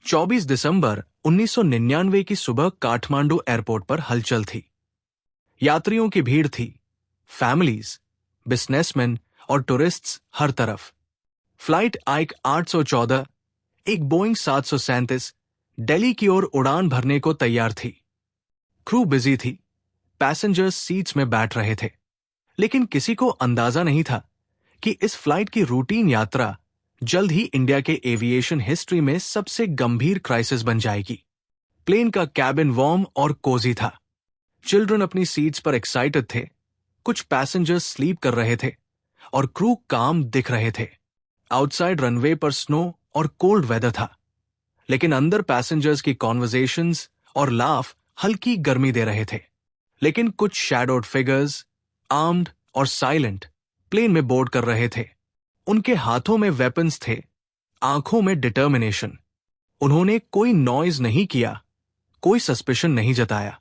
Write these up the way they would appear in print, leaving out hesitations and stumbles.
24 दिसंबर 1999 की सुबह काठमांडू एयरपोर्ट पर हलचल थी। यात्रियों की भीड़ थी, फैमिलीज, बिजनेसमैन और टूरिस्ट्स हर तरफ। फ्लाइट आइक 814, एक बोइंग 737 दिल्ली की ओर उड़ान भरने को तैयार थी। क्रू बिजी थी, पैसेंजर्स सीट्स में बैठ रहे थे, लेकिन किसी को अंदाजा नहीं था कि इस फ्लाइट की रूटीन यात्रा जल्द ही इंडिया के एविएशन हिस्ट्री में सबसे गंभीर क्राइसिस बन जाएगी। प्लेन का कैबिन वार्म और कोजी था। चिल्ड्रन अपनी सीट्स पर एक्साइटेड थे, कुछ पैसेंजर्स स्लीप कर रहे थे और क्रू काम दिख रहे थे। आउटसाइड रनवे पर स्नो और कोल्ड वेदर था, लेकिन अंदर पैसेंजर्स की कॉन्वर्सेशंस और लाफ हल्की गर्मी दे रहे थे। लेकिन कुछ शैडोड फिगर्स, आर्म्ड और साइलेंट, प्लेन में बोर्ड कर रहे थे। उनके हाथों में वेपन्स थे, आंखों में डिटर्मिनेशन। उन्होंने कोई नॉइज नहीं किया, कोई सस्पिशन नहीं जताया।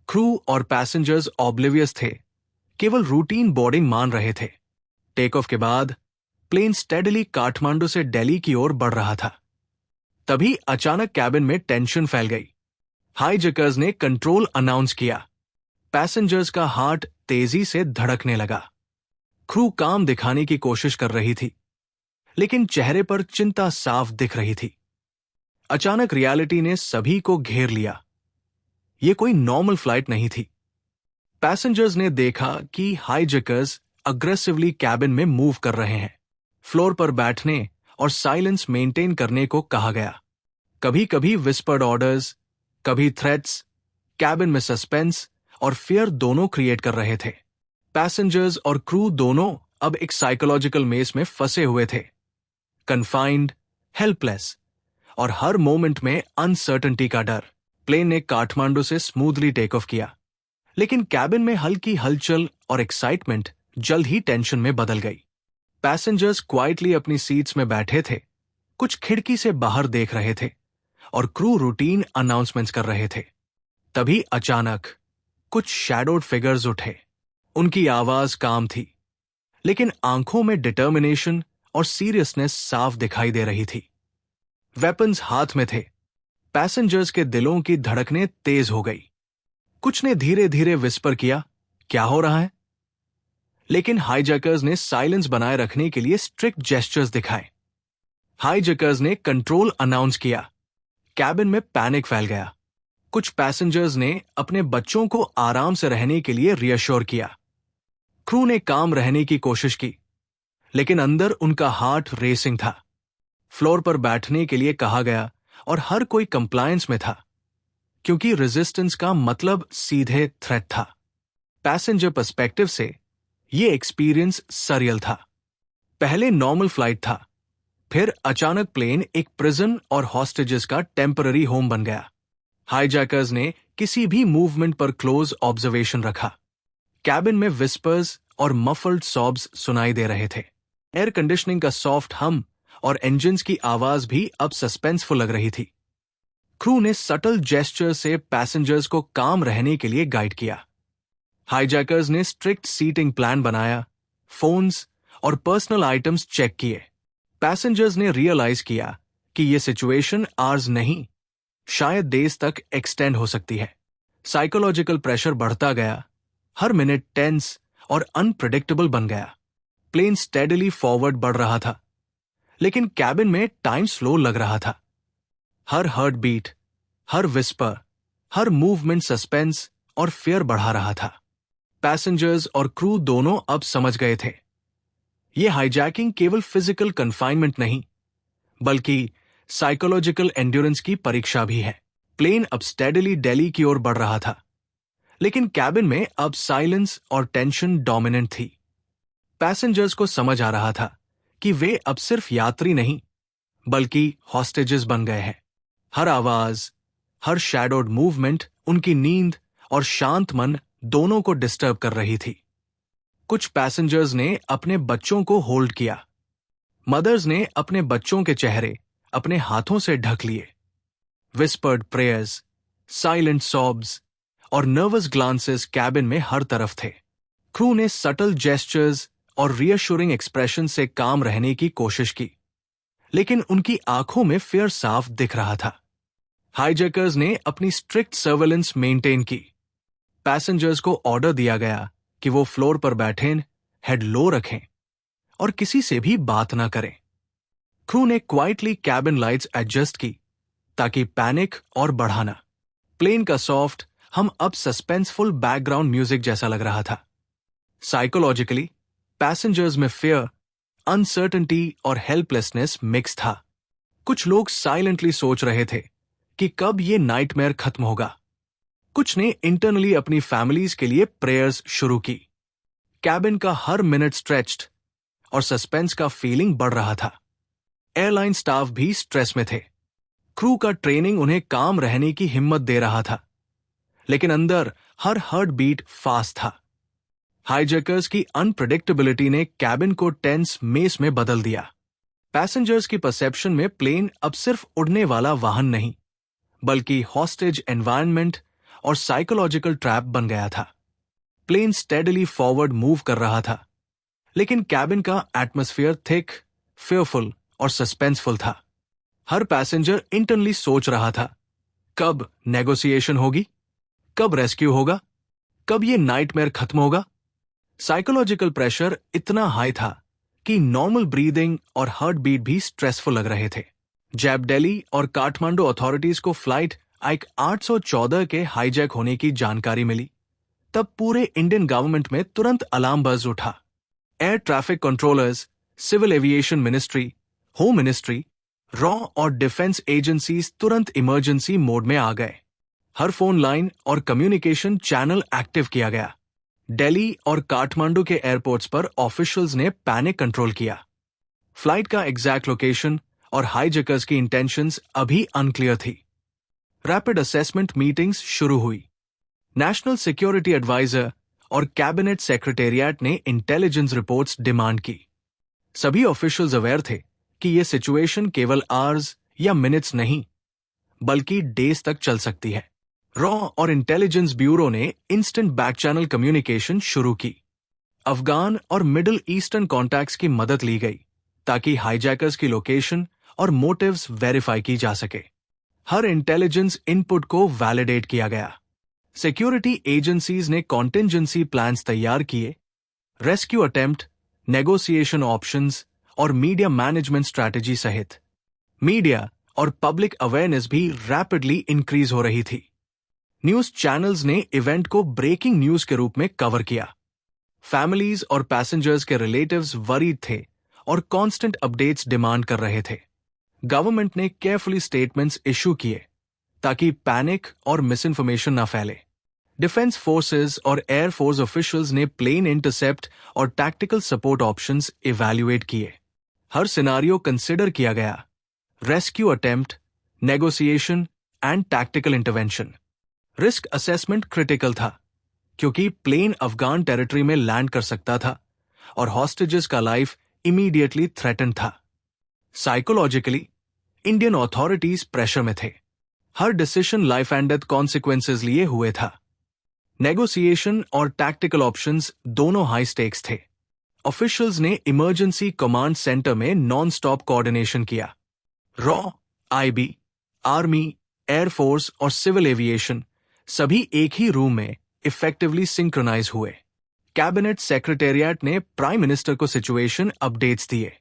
क्रू और पैसेंजर्स ऑब्लिवियस थे, केवल रूटीन बोर्डिंग मान रहे थे। टेक ऑफ के बाद प्लेन स्टेडली काठमांडू से दिल्ली की ओर बढ़ रहा था। तभी अचानक कैबिन में टेंशन फैल गई। हाईजैकर्स ने कंट्रोल अनाउंस किया। पैसेंजर्स का हार्ट तेजी से धड़कने लगा। क्रू काम दिखाने की कोशिश कर रही थी, लेकिन चेहरे पर चिंता साफ दिख रही थी। अचानक रियलिटी ने सभी को घेर लिया। यह कोई नॉर्मल फ्लाइट नहीं थी। पैसेंजर्स ने देखा कि हाईजैकर्स अग्रेसिवली कैबिन में मूव कर रहे हैं। फ्लोर पर बैठने और साइलेंस मेंटेन करने को कहा गया। कभी कभी विस्पर्ड ऑर्डर्स, कभी थ्रेट्स। कैबिन में सस्पेंस और फियर दोनों क्रिएट कर रहे थे। पैसेंजर्स और क्रू दोनों अब एक साइकोलॉजिकल मेस में फंसे हुए थे, कन्फाइंड, हेल्पलेस और हर मोमेंट में अनसर्टेनिटी का डर। प्लेन ने काठमांडू से स्मूथली टेक ऑफ किया, लेकिन कैबिन में हल्की हलचल और एक्साइटमेंट जल्द ही टेंशन में बदल गई। पैसेंजर्स क्वाइटली अपनी सीट्स में बैठे थे, कुछ खिड़की से बाहर देख रहे थे और क्रू रूटीन अनाउंसमेंट्स कर रहे थे। तभी अचानक कुछ शैडोड फिगर्स उठे। उनकी आवाज काम थी, लेकिन आंखों में डिटर्मिनेशन और सीरियसनेस साफ दिखाई दे रही थी। वेपन्स हाथ में थे। पैसेंजर्स के दिलों की धड़कनें तेज हो गई। कुछ ने धीरे धीरे विस्पर किया, क्या हो रहा है? लेकिन हाईजैकर्स ने साइलेंस बनाए रखने के लिए स्ट्रिक्ट जेस्चर्स दिखाए। हाईजैकर्स ने कंट्रोल अनाउंस किया। कैबिन में पैनिक फैल गया। कुछ पैसेंजर्स ने अपने बच्चों को आराम से रहने के लिए रियश्योर किया। क्रू ने काम रहने की कोशिश की, लेकिन अंदर उनका हार्ट रेसिंग था। फ्लोर पर बैठने के लिए कहा गया और हर कोई कंप्लायंस में था, क्योंकि रेजिस्टेंस का मतलब सीधे थ्रेट था। पैसेंजर पर्सपेक्टिव से यह एक्सपीरियंस सरियल था। पहले नॉर्मल फ्लाइट था, फिर अचानक प्लेन एक प्रिजन और हॉस्टेजेस का टेम्पररी होम बन गया। हाईजैकर्स ने किसी भी मूवमेंट पर क्लोज ऑब्जर्वेशन रखा। कैबिन में विस्पर्स और मफल्ड सॉब्स सुनाई दे रहे थे। एयर कंडीशनिंग का सॉफ्ट हम और इंजन्स की आवाज भी अब सस्पेंसफुल लग रही थी। क्रू ने सटल जेस्चर से पैसेंजर्स को काम रहने के लिए गाइड किया। हाईजैकर्स ने स्ट्रिक्ट सीटिंग प्लान बनाया, फोन्स और पर्सनल आइटम्स चेक किए। पैसेंजर्स ने रियलाइज किया कि यह सिचुएशन आर्स नहीं, शायद डेज तक एक्सटेंड हो सकती है। साइकोलॉजिकल प्रेशर बढ़ता गया। हर मिनट टेंस और अनप्रेडिक्टेबल बन गया। प्लेन स्टेडली फॉरवर्ड बढ़ रहा था, लेकिन कैबिन में टाइम स्लो लग रहा था। हर हार्ट बीट, हर विस्पर, हर मूवमेंट सस्पेंस और फियर बढ़ा रहा था। पैसेंजर्स और क्रू दोनों अब समझ गए थे, यह हाईजैकिंग केवल फिजिकल कन्फाइनमेंट नहीं, बल्कि साइकोलॉजिकल एंड्योरेंस की परीक्षा भी है। प्लेन अब स्टेडली दिल्ली की ओर बढ़ रहा था, लेकिन कैबिन में अब साइलेंस और टेंशन डोमिनेंट थी। पैसेंजर्स को समझ आ रहा था कि वे अब सिर्फ यात्री नहीं, बल्कि हॉस्टेजेस बन गए हैं। हर आवाज, हर शैडोड मूवमेंट उनकी नींद और शांत मन दोनों को डिस्टर्ब कर रही थी। कुछ पैसेंजर्स ने अपने बच्चों को होल्ड किया। मदर्स ने अपने बच्चों के चेहरे अपने हाथों से ढक लिए। विस्पर्ड प्रेयर्स, साइलेंट सॉब्स और नर्वस ग्लांसेस कैबिन में हर तरफ थे। क्रू ने सटल जेस्चर्स और रियश्योरिंग एक्सप्रेशन से काम रहने की कोशिश की, लेकिन उनकी आंखों में फियर साफ दिख रहा था। हाईजैकर्स ने अपनी स्ट्रिक्ट सर्वेलेंस मेंटेन की। पैसेंजर्स को ऑर्डर दिया गया कि वो फ्लोर पर बैठें, हेड लो रखें और किसी से भी बात ना करें। क्रू ने क्वाइटली कैबिन लाइट्स एडजस्ट की ताकि पैनिक और बढ़ाना। प्लेन का सॉफ्ट हम अब सस्पेंसफुल बैकग्राउंड म्यूजिक जैसा लग रहा था। साइकोलॉजिकली पैसेंजर्स में फियर, अनसर्टेनिटी और हेल्पलेसनेस मिक्स था। कुछ लोग साइलेंटली सोच रहे थे कि कब ये नाइटमेयर खत्म होगा। कुछ ने इंटरनली अपनी फैमिलीज के लिए प्रेयर्स शुरू की। कैबिन का हर मिनट स्ट्रेच्ड और सस्पेंस का फीलिंग बढ़ रहा था। एयरलाइन स्टाफ भी स्ट्रेस में थे। क्रू का ट्रेनिंग उन्हें काम रहने की हिम्मत दे रहा था, लेकिन अंदर हर हार्ट बीट फास्ट था। हाईजैकर्स की अनप्रेडिक्टेबिलिटी ने कैबिन को टेंस मेस में बदल दिया। पैसेंजर्स की परसेप्शन में प्लेन अब सिर्फ उड़ने वाला वाहन नहीं, बल्कि हॉस्टेज एनवायरनमेंट और साइकोलॉजिकल ट्रैप बन गया था। प्लेन स्टेडली फॉरवर्ड मूव कर रहा था, लेकिन कैबिन का एटमॉस्फेयर थिक, फियरफुल और सस्पेंसफुल था। हर पैसेंजर इंटरनली सोच रहा था, कब नेगोशिएशन होगी, कब रेस्क्यू होगा, कब ये नाइटमेयर खत्म होगा। साइकोलॉजिकल प्रेशर इतना हाई था कि नॉर्मल ब्रीदिंग और हार्ट बीट भी स्ट्रेसफुल लग रहे थे। जब दिल्ली और काठमांडू अथॉरिटीज को फ्लाइट आइक 814 के हाईजैक होने की जानकारी मिली, तब पूरे इंडियन गवर्नमेंट में तुरंत अलार्म बज उठा। Air traffic controllers, civil aviation ministry, home ministry, रॉ और डिफेंस एजेंसीज तुरंत इमरजेंसी मोड में आ गए। हर फोन लाइन और कम्युनिकेशन चैनल एक्टिव किया गया। दिल्ली और काठमांडू के एयरपोर्ट्स पर ऑफिशियल्स ने पैनिक कंट्रोल किया। फ्लाइट का एग्जैक्ट लोकेशन और हाईजैकर्स की इंटेंशंस अभी अनक्लियर थी। रैपिड असेसमेंट मीटिंग्स शुरू हुई। नेशनल सिक्योरिटी एडवाइजर और कैबिनेट सेक्रेटेरिएट ने इंटेलिजेंस रिपोर्ट्स डिमांड की। सभी ऑफिशियल्स अवेयर थे कि यह सिचुएशन केवल आवर्स या मिनट्स नहीं, बल्कि डेज तक चल सकती है। रॉ और इंटेलिजेंस ब्यूरो ने इंस्टेंट बैक चैनल कम्युनिकेशन शुरू की। अफगान और मिडिल ईस्टर्न कॉन्टैक्ट्स की मदद ली गई ताकि हाईजैकर्स की लोकेशन और मोटिव्स वेरीफाई की जा सके। हर इंटेलिजेंस इनपुट को वैलिडेट किया गया। सिक्योरिटी एजेंसीज ने कॉन्टिंजेंसी प्लान्स तैयार किए। रेस्क्यू अटेम्प्ट, नेगोशिएशन ऑप्शंस और मीडिया मैनेजमेंट स्ट्रैटेजी सहित मीडिया और पब्लिक अवेयरनेस भी रैपिडली इंक्रीज हो रही थी। न्यूज चैनल्स ने इवेंट को ब्रेकिंग न्यूज के रूप में कवर किया। फैमिलीज और पैसेंजर्स के रिलेटिव्स वरीड थे और कांस्टेंट अपडेट्स डिमांड कर रहे थे। गवर्नमेंट ने केयरफुली स्टेटमेंट्स इशू किए ताकि पैनिक और मिस इन्फॉर्मेशन न फैले। डिफेंस फोर्सेस और एयरफोर्स ऑफिशियल्स ने प्लेन इंटरसेप्ट और टैक्टिकल सपोर्ट ऑप्शंस इवैल्यूएट किए। हर सिनारियो कंसिडर किया गया, rescue attempt, negotiation and tactical intervention. Risk assessment critical था क्योंकि प्लेन अफगान टेरिटरी में लैंड कर सकता था और हॉस्टेजेस का लाइफ इमीडिएटली थ्रेटन था। साइकोलॉजिकली इंडियन अथॉरिटीज प्रेशर में थे। हर decision life and death consequences लिए हुए था। नेगोशिएशन और टैक्टिकल ऑप्शंस दोनों हाई स्टेक्स थे। ऑफिशियल्स ने इमरजेंसी कमांड सेंटर में नॉन स्टॉप कोऑर्डिनेशन किया। रॉ, आईबी, आर्मी, एयरफोर्स और सिविल एविएशन सभी एक ही रूम में इफेक्टिवली सिंक्रोनाइज हुए। कैबिनेट सेक्रेटेरिएट ने प्राइम मिनिस्टर को सिचुएशन अपडेट्स दिए।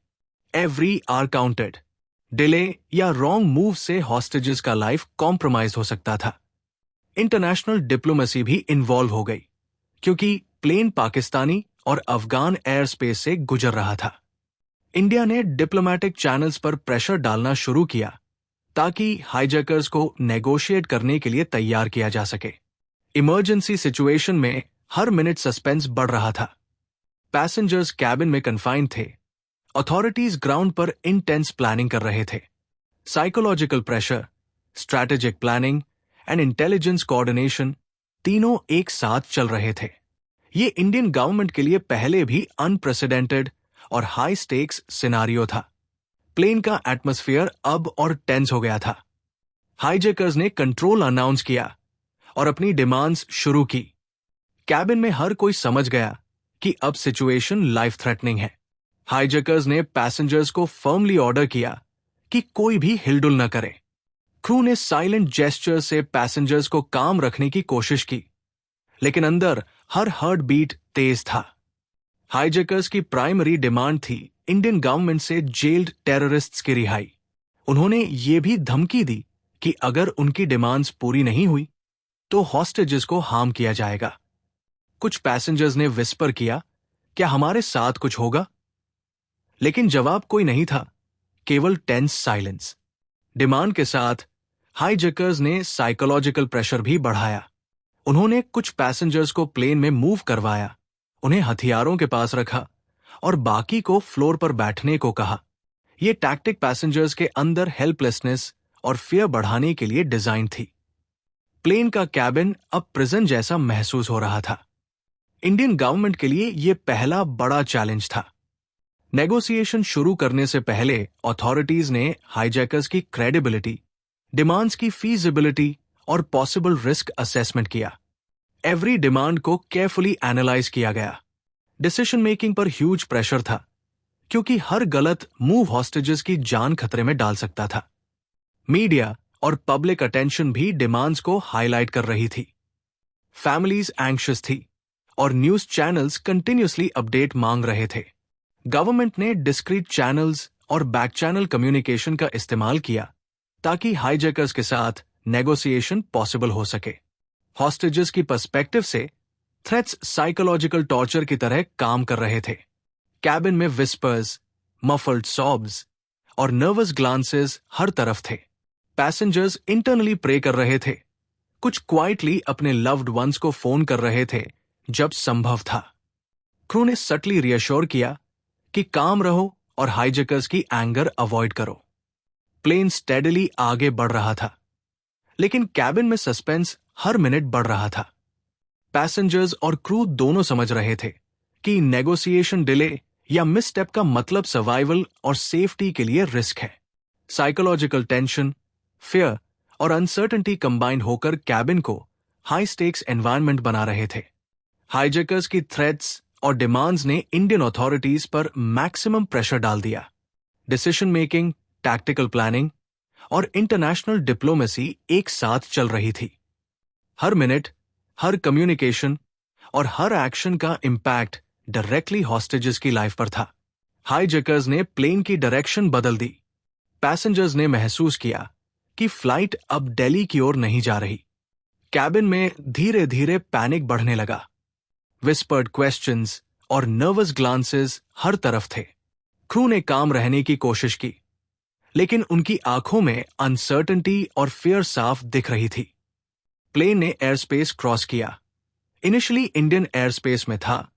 Every hour counted. डिले या रॉन्ग मूव से हॉस्टेजेस का लाइफ कॉम्प्रोमाइज हो सकता था। इंटरनेशनल डिप्लोमेसी भी इन्वॉल्व हो गई क्योंकि प्लेन पाकिस्तानी और अफगान एयर स्पेस से गुजर रहा था। इंडिया ने डिप्लोमेटिक चैनल्स पर प्रेशर डालना शुरू किया ताकि हाईजैकर्स को नेगोशिएट करने के लिए तैयार किया जा सके। इमरजेंसी सिचुएशन में हर मिनट सस्पेंस बढ़ रहा था। पैसेंजर्स कैबिन में कन्फाइंड थे। अथॉरिटीज ग्राउंड पर इंटेंस प्लानिंग कर रहे थे। Psychological pressure, strategic planning and intelligence coordination तीनों एक साथ चल रहे थे। ये इंडियन गवर्नमेंट के लिए पहले भी अनप्रेसिडेंटेड और हाई स्टेक्स सिनारियो था। प्लेन का एटमॉस्फेयर अब और टेंस हो गया था। हाईजैकर्स ने कंट्रोल अनाउंस किया और अपनी डिमांड्स शुरू की। कैबिन में हर कोई समझ गया कि अब सिचुएशन लाइफ थ्रेटनिंग है। हाईजैकर्स ने पैसेंजर्स को फर्मली ऑर्डर किया कि कोई भी हिलडुल न करे। क्रू ने साइलेंट जेस्चर से पैसेंजर्स को काम रखने की कोशिश की, लेकिन अंदर हर हार्ट बीट तेज था। हाईजैकर्स की प्राइमरी डिमांड थी इंडियन गवर्नमेंट से जेल्ड टेररिस्ट्स की रिहाई। उन्होंने ये भी धमकी दी कि अगर उनकी डिमांड्स पूरी नहीं हुई तो हॉस्टेजेस को हार्म किया जाएगा। कुछ पैसेंजर्स ने विस्पर किया, क्या हमारे साथ कुछ होगा? लेकिन जवाब कोई नहीं था, केवल टेंस साइलेंस। डिमांड के साथ हाईजैकर्स ने साइकोलॉजिकल प्रेशर भी बढ़ाया। उन्होंने कुछ पैसेंजर्स को प्लेन में मूव करवाया, उन्हें हथियारों के पास रखा और बाकी को फ्लोर पर बैठने को कहा। यह टैक्टिक पैसेंजर्स के अंदर हेल्पलेसनेस और फियर बढ़ाने के लिए डिजाइन थी। प्लेन का कैबिन अब प्रिजन जैसा महसूस हो रहा था। इंडियन गवर्नमेंट के लिए यह पहला बड़ा चैलेंज था। नेगोशिएशन शुरू करने से पहले अथॉरिटीज ने हाईजैकर्स की क्रेडिबिलिटी, डिमांड्स की फीजिबिलिटी और पॉसिबल रिस्क असेसमेंट किया। एवरी डिमांड को केयरफुली एनालाइज किया गया। डिसीजन मेकिंग पर ह्यूज प्रेशर था, क्योंकि हर गलत मूव हॉस्टेजेस की जान खतरे में डाल सकता था। मीडिया और पब्लिक अटेंशन भी डिमांड्स को हाईलाइट कर रही थी। फैमिलीज एंग्शियस थी और न्यूज चैनल्स कंटिन्यूसली अपडेट मांग रहे थे। गवर्नमेंट ने डिस्क्रीट चैनल्स और बैक चैनल कम्युनिकेशन का इस्तेमाल किया ताकि हाईजैकर्स के साथ नेगोशिएशन पॉसिबल हो सके। हॉस्टेजेस की पर्सपेक्टिव से थ्रेट्स साइकोलॉजिकल टॉर्चर की तरह काम कर रहे थे। कैबिन में विस्पर्स, मफल्ड सॉब्स और नर्वस ग्लांसेस हर तरफ थे। पैसेंजर्स इंटरनली प्रे कर रहे थे, कुछ क्वाइटली अपने लव्ड वंस को फोन कर रहे थे जब संभव था। क्रू ने सटली रियश्योर किया कि काम रहो और हाईजैकर्स की एंगर अवॉइड करो। प्लेन स्टेडली आगे बढ़ रहा था, लेकिन कैबिन में सस्पेंस हर मिनट बढ़ रहा था। पैसेंजर्स और क्रू दोनों समझ रहे थे कि नेगोशिएशन डिले या मिसस्टेप का मतलब सर्वाइवल और सेफ्टी के लिए रिस्क है। साइकोलॉजिकल टेंशन, फियर और अनसर्टेनिटी कंबाइंड होकर कैबिन को हाई स्टेक्स एनवायरनमेंट बना रहे थे। हाईजैकर्स की थ्रेट्स और डिमांड्स ने इंडियन अथॉरिटीज पर मैक्सिमम प्रेशर डाल दिया। डिसीजन मेकिंग, टैक्टिकल प्लानिंग और इंटरनेशनल डिप्लोमेसी एक साथ चल रही थी। हर मिनट, हर कम्युनिकेशन और हर एक्शन का इंपैक्ट डायरेक्टली हॉस्टेजेस की लाइफ पर था। हाईजैकर्स ने प्लेन की डायरेक्शन बदल दी। पैसेंजर्स ने महसूस किया कि फ्लाइट अब दिल्ली की ओर नहीं जा रही। कैबिन में धीरे धीरे पैनिक बढ़ने लगा। विस्पर्ड क्वेश्चंस और नर्वस ग्लांसेस हर तरफ थे। क्रू ने काम रहने की कोशिश की, लेकिन उनकी आंखों में अनसर्टेनिटी और फियर साफ दिख रही थी। प्लेन ने एयर स्पेस क्रॉस किया। इनिशियली इंडियन एयर स्पेस में था,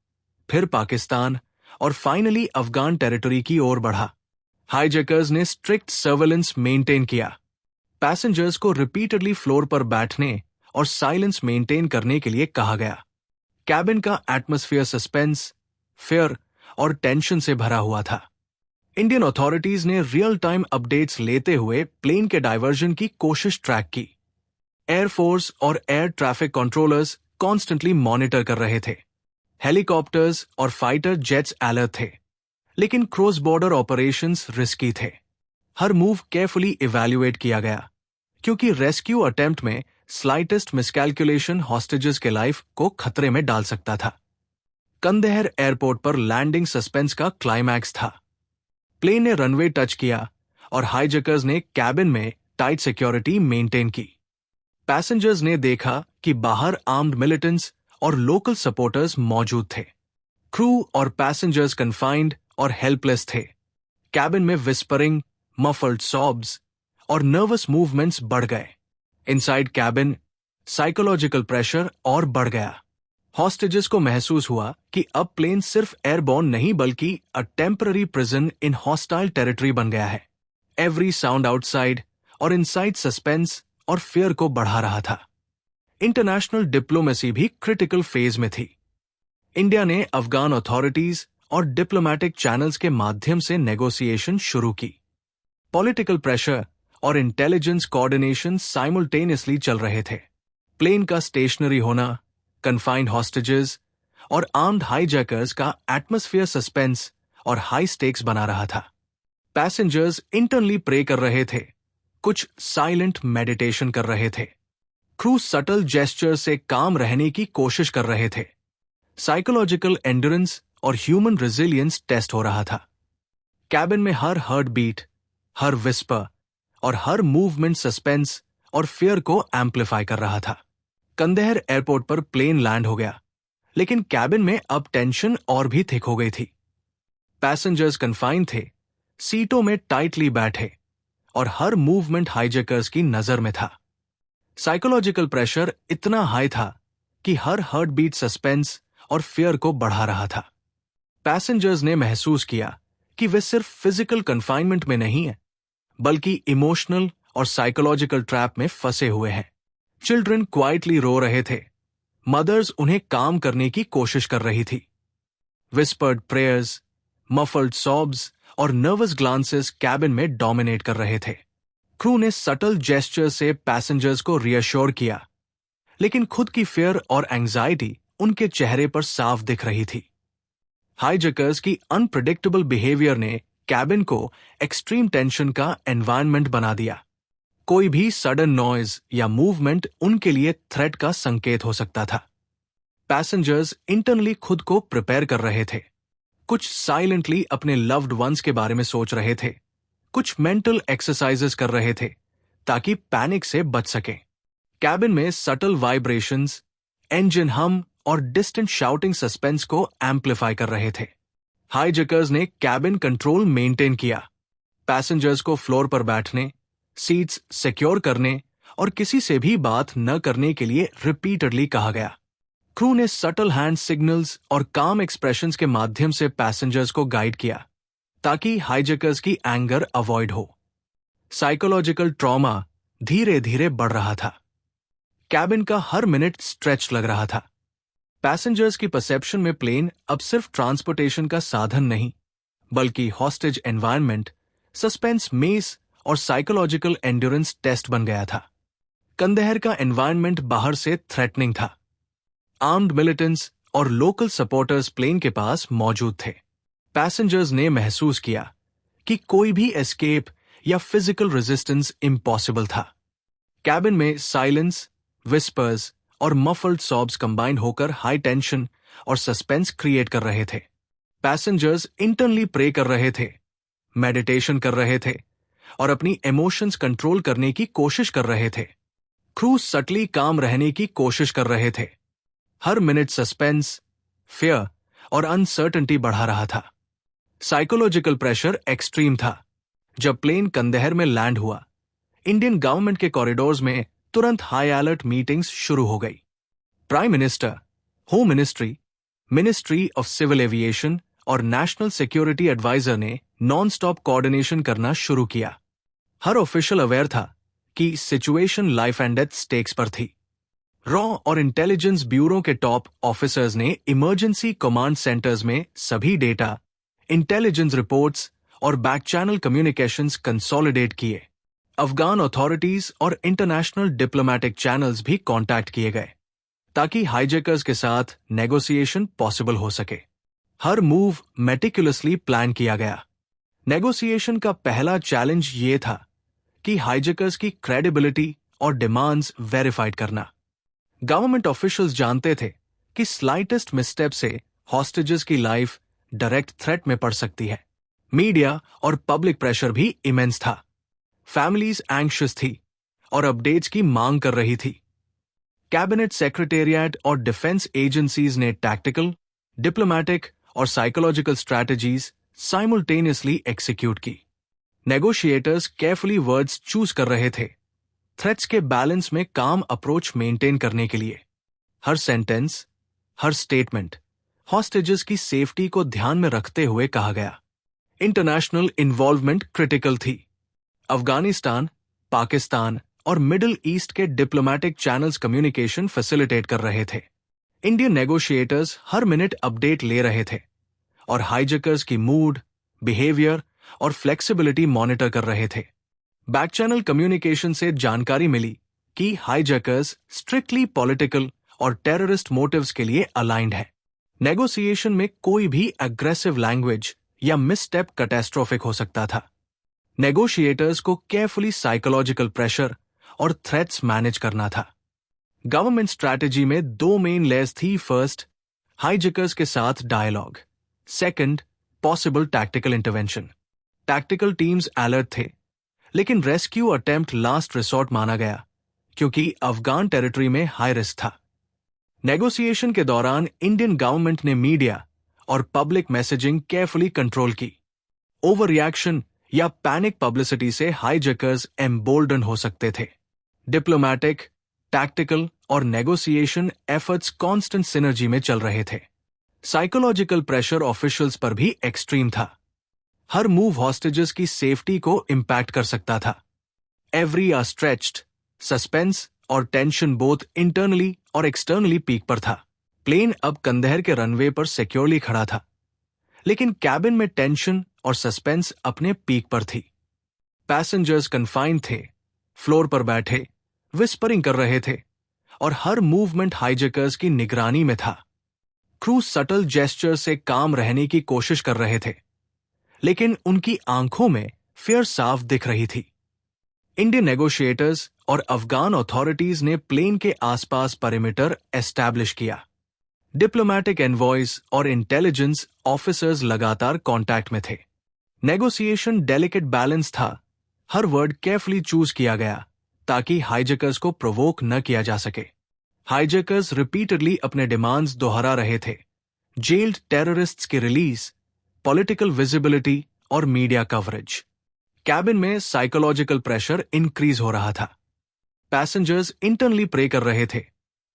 फिर पाकिस्तान और फाइनली अफगान टेरिटरी की ओर बढ़ा। हाईजैकर्स ने स्ट्रिक्ट सर्वेलेंस मेंटेन किया। पैसेंजर्स को रिपीटेडली फ्लोर पर बैठने और साइलेंस मेंटेन करने के लिए कहा गया। कैबिन का एटमॉस्फेयर सस्पेंस, फियर और टेंशन से भरा हुआ था। इंडियन अथॉरिटीज ने रियल टाइम अपडेट्स लेते हुए प्लेन के डायवर्जन की कोशिश ट्रैक की। एयरफोर्स और air traffic controllers constantly monitor कर रहे थे। हेलीकॉप्टर्स और फाइटर जेट्स अलर्ट थे, लेकिन क्रॉस बॉर्डर ऑपरेशंस रिस्की थे। हर मूव केयरफुली इवैल्यूएट किया गया, क्योंकि रेस्क्यू अटेम्प्ट में स्लाइटेस्ट मिसकैलकुलेशन हॉस्टेजेस के लाइफ को खतरे में डाल सकता था। कंदेहर एयरपोर्ट पर लैंडिंग सस्पेंस का क्लाइमैक्स था। प्लेन ने रनवे टच किया और हाईजैकर्स ने कैबिन में टाइट सिक्योरिटी मेंटेन की। पैसेंजर्स ने देखा कि बाहर आर्म्ड मिलिटेंट्स और लोकल सपोर्टर्स मौजूद थे। क्रू और पैसेंजर्स कन्फाइंड और हेल्पलेस थे। कैबिन में विस्परिंग, मफल्ड सॉब्स और नर्वस मूवमेंट्स बढ़ गए। इनसाइड कैबिन साइकोलॉजिकल प्रेशर और बढ़ गया। हॉस्टेजेस को महसूस हुआ कि अब प्लेन सिर्फ एयरबॉर्न नहीं बल्कि a temporary prison in hostile territory बन गया है। एवरी साउंड आउटसाइड और इनसाइड सस्पेंस और फियर को बढ़ा रहा था। इंटरनेशनल डिप्लोमेसी भी क्रिटिकल फेज में थी। इंडिया ने अफगान अथॉरिटीज और डिप्लोमेटिक चैनल्स के माध्यम से नेगोशिएशन शुरू की। पॉलिटिकल प्रेशर और इंटेलिजेंस कोऑर्डिनेशन साइमल्टेनियसली चल रहे थे। प्लेन का स्टेशनरी होना, कन्फाइंड हॉस्टेजेस और आर्म्ड हाईजैकर्स का एटमॉस्फेयर सस्पेंस और हाई स्टेक्स बना रहा था। पैसेंजर्स इंटरनली प्रे कर रहे थे, कुछ साइलेंट मेडिटेशन कर रहे थे। क्रू सटल जेस्चर से काम रहने की कोशिश कर रहे थे। साइकोलॉजिकल एंड्योरेंस और ह्यूमन रेजिलियंस टेस्ट हो रहा था। कैबिन में हर हार्ट बीट, हर विस्पर और हर मूवमेंट सस्पेंस और फियर को एम्पलीफाई कर रहा था। कंदेहर एयरपोर्ट पर प्लेन लैंड हो गया, लेकिन कैबिन में अब टेंशन और भी थिक हो गई थी। पैसेंजर्स कन्फाइन थे, सीटों में टाइटली बैठे और हर मूवमेंट हाईजैकर्स की नजर में था। साइकोलॉजिकल प्रेशर इतना हाई था कि हर हार्ट बीट सस्पेंस और फियर को बढ़ा रहा था। पैसेंजर्स ने महसूस किया कि वे सिर्फ फिजिकल कन्फाइनमेंट में नहीं है, बल्कि इमोशनल और साइकोलॉजिकल ट्रैप में फंसे हुए हैं। चिल्ड्रन क्वाइटली रो रहे थे। मदर्स उन्हें काम करने की कोशिश कर रही थी। विस्पर्ड प्रेयर्स, मफल्ड सॉब्स और नर्वस ग्लांसेस कैबिन में डोमिनेट कर रहे थे। क्रू ने सटल जेस्चर से पैसेंजर्स को रियश्योर किया, लेकिन खुद की फियर और एंजाइटी उनके चेहरे पर साफ दिख रही थी। हाईजैकर्स की अनप्रेडिक्टेबल बिहेवियर ने कैबिन को एक्सट्रीम टेंशन का एनवायरनमेंट बना दिया। कोई भी सडन नॉइज या मूवमेंट उनके लिए थ्रेट का संकेत हो सकता था। पैसेंजर्स इंटरनली खुद को प्रिपेयर कर रहे थे। कुछ साइलेंटली अपने लव्ड वंस के बारे में सोच रहे थे, कुछ मेंटल एक्सरसाइजेस कर रहे थे ताकि पैनिक से बच सकें। कैबिन में सटल वाइब्रेशंस, इंजन हम और डिस्टेंट शाउटिंग सस्पेंस को एम्पलीफाई कर रहे थे। हाईजैकर्स ने कैबिन कंट्रोल मेंटेन किया। पैसेंजर्स को फ्लोर पर बैठने, सीट्स सिक्योर करने और किसी से भी बात न करने के लिए रिपीटेडली कहा गया। क्रू ने सटल हैंड सिग्नल्स और काम एक्सप्रेशंस के माध्यम से पैसेंजर्स को गाइड किया ताकि हाईजैकर्स की एंगर अवॉइड हो। साइकोलॉजिकल ट्रॉमा धीरे धीरे बढ़ रहा था। कैबिन का हर मिनट स्ट्रेच लग रहा था। पैसेंजर्स की परसेप्शन में प्लेन अब सिर्फ ट्रांसपोर्टेशन का साधन नहीं, बल्कि हॉस्टेज एनवायरनमेंट, सस्पेंस मेस और साइकोलॉजिकल एंड्योरेंस टेस्ट बन गया था। कंदेहर का एनवायरनमेंट बाहर से थ्रेटनिंग था। आर्म्ड मिलिटेंट्स और लोकल सपोर्टर्स प्लेन के पास मौजूद थे। पैसेंजर्स ने महसूस किया कि कोई भी एस्केप या फिजिकल रेजिस्टेंस इम्पॉसिबल था। कैबिन में साइलेंस, विस्पर्स और मफल्ड सॉब्स कंबाइन होकर हाई टेंशन और सस्पेंस क्रिएट कर रहे थे। पैसेंजर्स इंटरनली प्रे कर रहे थे, मेडिटेशन कर रहे थे और अपनी इमोशंस कंट्रोल करने की कोशिश कर रहे थे। क्रू सटली काम रहने की कोशिश कर रहे थे। हर मिनट सस्पेंस, फियर और अनसर्टेनिटी बढ़ा रहा था। साइकोलॉजिकल प्रेशर एक्सट्रीम था। जब प्लेन कंदेहर में लैंड हुआ, इंडियन गवर्नमेंट के कॉरिडोर्स में तुरंत हाई अलर्ट मीटिंग्स शुरू हो गई। Prime minister, home ministry, ministry of civil aviation और नेशनल सिक्योरिटी एडवाइजर ने नॉन स्टॉप कोऑर्डिनेशन करना शुरू किया। हर ऑफिशियल अवेयर था कि situation life and death stakes पर थी। रॉ और इंटेलिजेंस ब्यूरो के टॉप ऑफिसर्स ने इमरजेंसी कमांड सेंटर्स में सभी डेटा, इंटेलिजेंस रिपोर्ट्स और बैक चैनल कम्युनिकेशंस कंसोलिडेट किए। अफगान अथॉरिटीज और इंटरनेशनल डिप्लोमेटिक चैनल्स भी कांटेक्ट किए गए ताकि हाईजैकर्स के साथ नेगोशिएशन पॉसिबल हो सके। हर मूव मेटिकुलसली प्लान किया गया। नेगोशिएशन का पहला चैलेंज ये था कि हाईजैकर्स की क्रेडिबिलिटी और डिमांड्स वेरीफाइड करना। गवर्नमेंट ऑफिशियल्स जानते थे कि स्लाइटेस्ट मिसस्टेप से हॉस्टेजेस की लाइफ डायरेक्ट थ्रेट में पड़ सकती है। मीडिया और पब्लिक प्रेशर भी इमेंस था। फैमिलीज एंग्शियस थी और अपडेट्स की मांग कर रही थी। कैबिनेट सेक्रेटेरिएट और डिफेंस एजेंसीज ने टैक्टिकल, डिप्लोमेटिक और साइकोलॉजिकल स्ट्रैटेजीज साइमल्टेनियसली एक्सिक्यूट की। नेगोशिएटर्स केयरफुली वर्ड्स चूज कर रहे थे, थ्रेट्स के बैलेंस में काम अप्रोच मेंटेन करने के लिए। हर सेंटेंस, हर स्टेटमेंट हॉस्टेजेस की सेफ्टी को ध्यान में रखते हुए कहा गया। इंटरनेशनल इन्वॉल्वमेंट क्रिटिकल थी। अफगानिस्तान, पाकिस्तान और मिडिल ईस्ट के डिप्लोमेटिक चैनल्स कम्युनिकेशन फैसिलिटेट कर रहे थे। इंडियन नेगोशिएटर्स हर मिनट अपडेट ले रहे थे और हाईजैकर्स की मूड, बिहेवियर और फ्लेक्सिबिलिटी मॉनिटर कर रहे थे। बैक चैनल कम्युनिकेशन से जानकारी मिली कि हाईजैकर्स स्ट्रिक्टली पॉलिटिकल और टेररिस्ट मोटिव्स के लिए अलाइंड है। नेगोशिएशन में कोई भी एग्रेसिव लैंग्वेज या मिसस्टेप कैटास्ट्रोफिक हो सकता था। नेगोशिएटर्स को केयरफुली साइकोलॉजिकल प्रेशर और थ्रेट्स मैनेज करना था। गवर्नमेंट स्ट्रैटेजी में दो मेन लेयर्स थी। फर्स्ट, हाईजैकर्स के साथ dialogue. Second, possible tactical intervention. Tactical teams alert थे, लेकिन रेस्क्यू अटेम्प्ट लास्ट रिसोर्ट माना गया क्योंकि अफगान टेरिटरी में हाई रिस्क था। नेगोशिएशन के दौरान इंडियन गवर्नमेंट ने मीडिया और पब्लिक मैसेजिंग केयरफुली कंट्रोल की। ओवर रिएक्शन या पैनिक पब्लिसिटी से हाईजैकर्स एम्बोल्डन हो सकते थे। डिप्लोमैटिक, टैक्टिकल और नेगोशिएशन एफर्ट्स कांस्टेंट सिनर्जी में चल रहे थे। साइकोलॉजिकल प्रेशर ऑफिशियल्स पर भी एक्सट्रीम था। हर मूव हॉस्टेजेस की सेफ्टी को इंपैक्ट कर सकता था। एवरी आर स्ट्रेच्ड, सस्पेंस और टेंशन बोथ इंटरनली और एक्सटर्नली पीक पर था। प्लेन अब कंदहर के रनवे पर सिक्योरली खड़ा था, लेकिन कैबिन में टेंशन और सस्पेंस अपने पीक पर थी। पैसेंजर्स कन्फाइंड थे, फ्लोर पर बैठे विस्परिंग कर रहे थे और हर मूवमेंट हाईजैकर्स की निगरानी में था। क्रू सटल जेस्चर से काम रहने की कोशिश कर रहे थे, लेकिन उनकी आंखों में फियर साफ दिख रही थी। इंडियन नेगोशिएटर्स और अफगान अथॉरिटीज ने प्लेन के आसपास पेरिमीटर एस्टैब्लिश किया। डिप्लोमैटिक एनवॉयज और इंटेलिजेंस ऑफिसर्स लगातार कांटेक्ट में थे। नेगोशिएशन डेलिकेट बैलेंस था। हर वर्ड केयरफुली चूज किया गया ताकि हाईजैकर्स को प्रोवोक न किया जा सके। हाईजैकर्स रिपीटेडली अपने डिमांड्स दोहरा रहे थे। जेल्ड टेररिस्ट्स की रिलीज, पॉलिटिकल विजिबिलिटी और मीडिया कवरेज। कैबिन में साइकोलॉजिकल प्रेशर इंक्रीज हो रहा था। पैसेंजर्स इंटरनली प्रे कर रहे थे,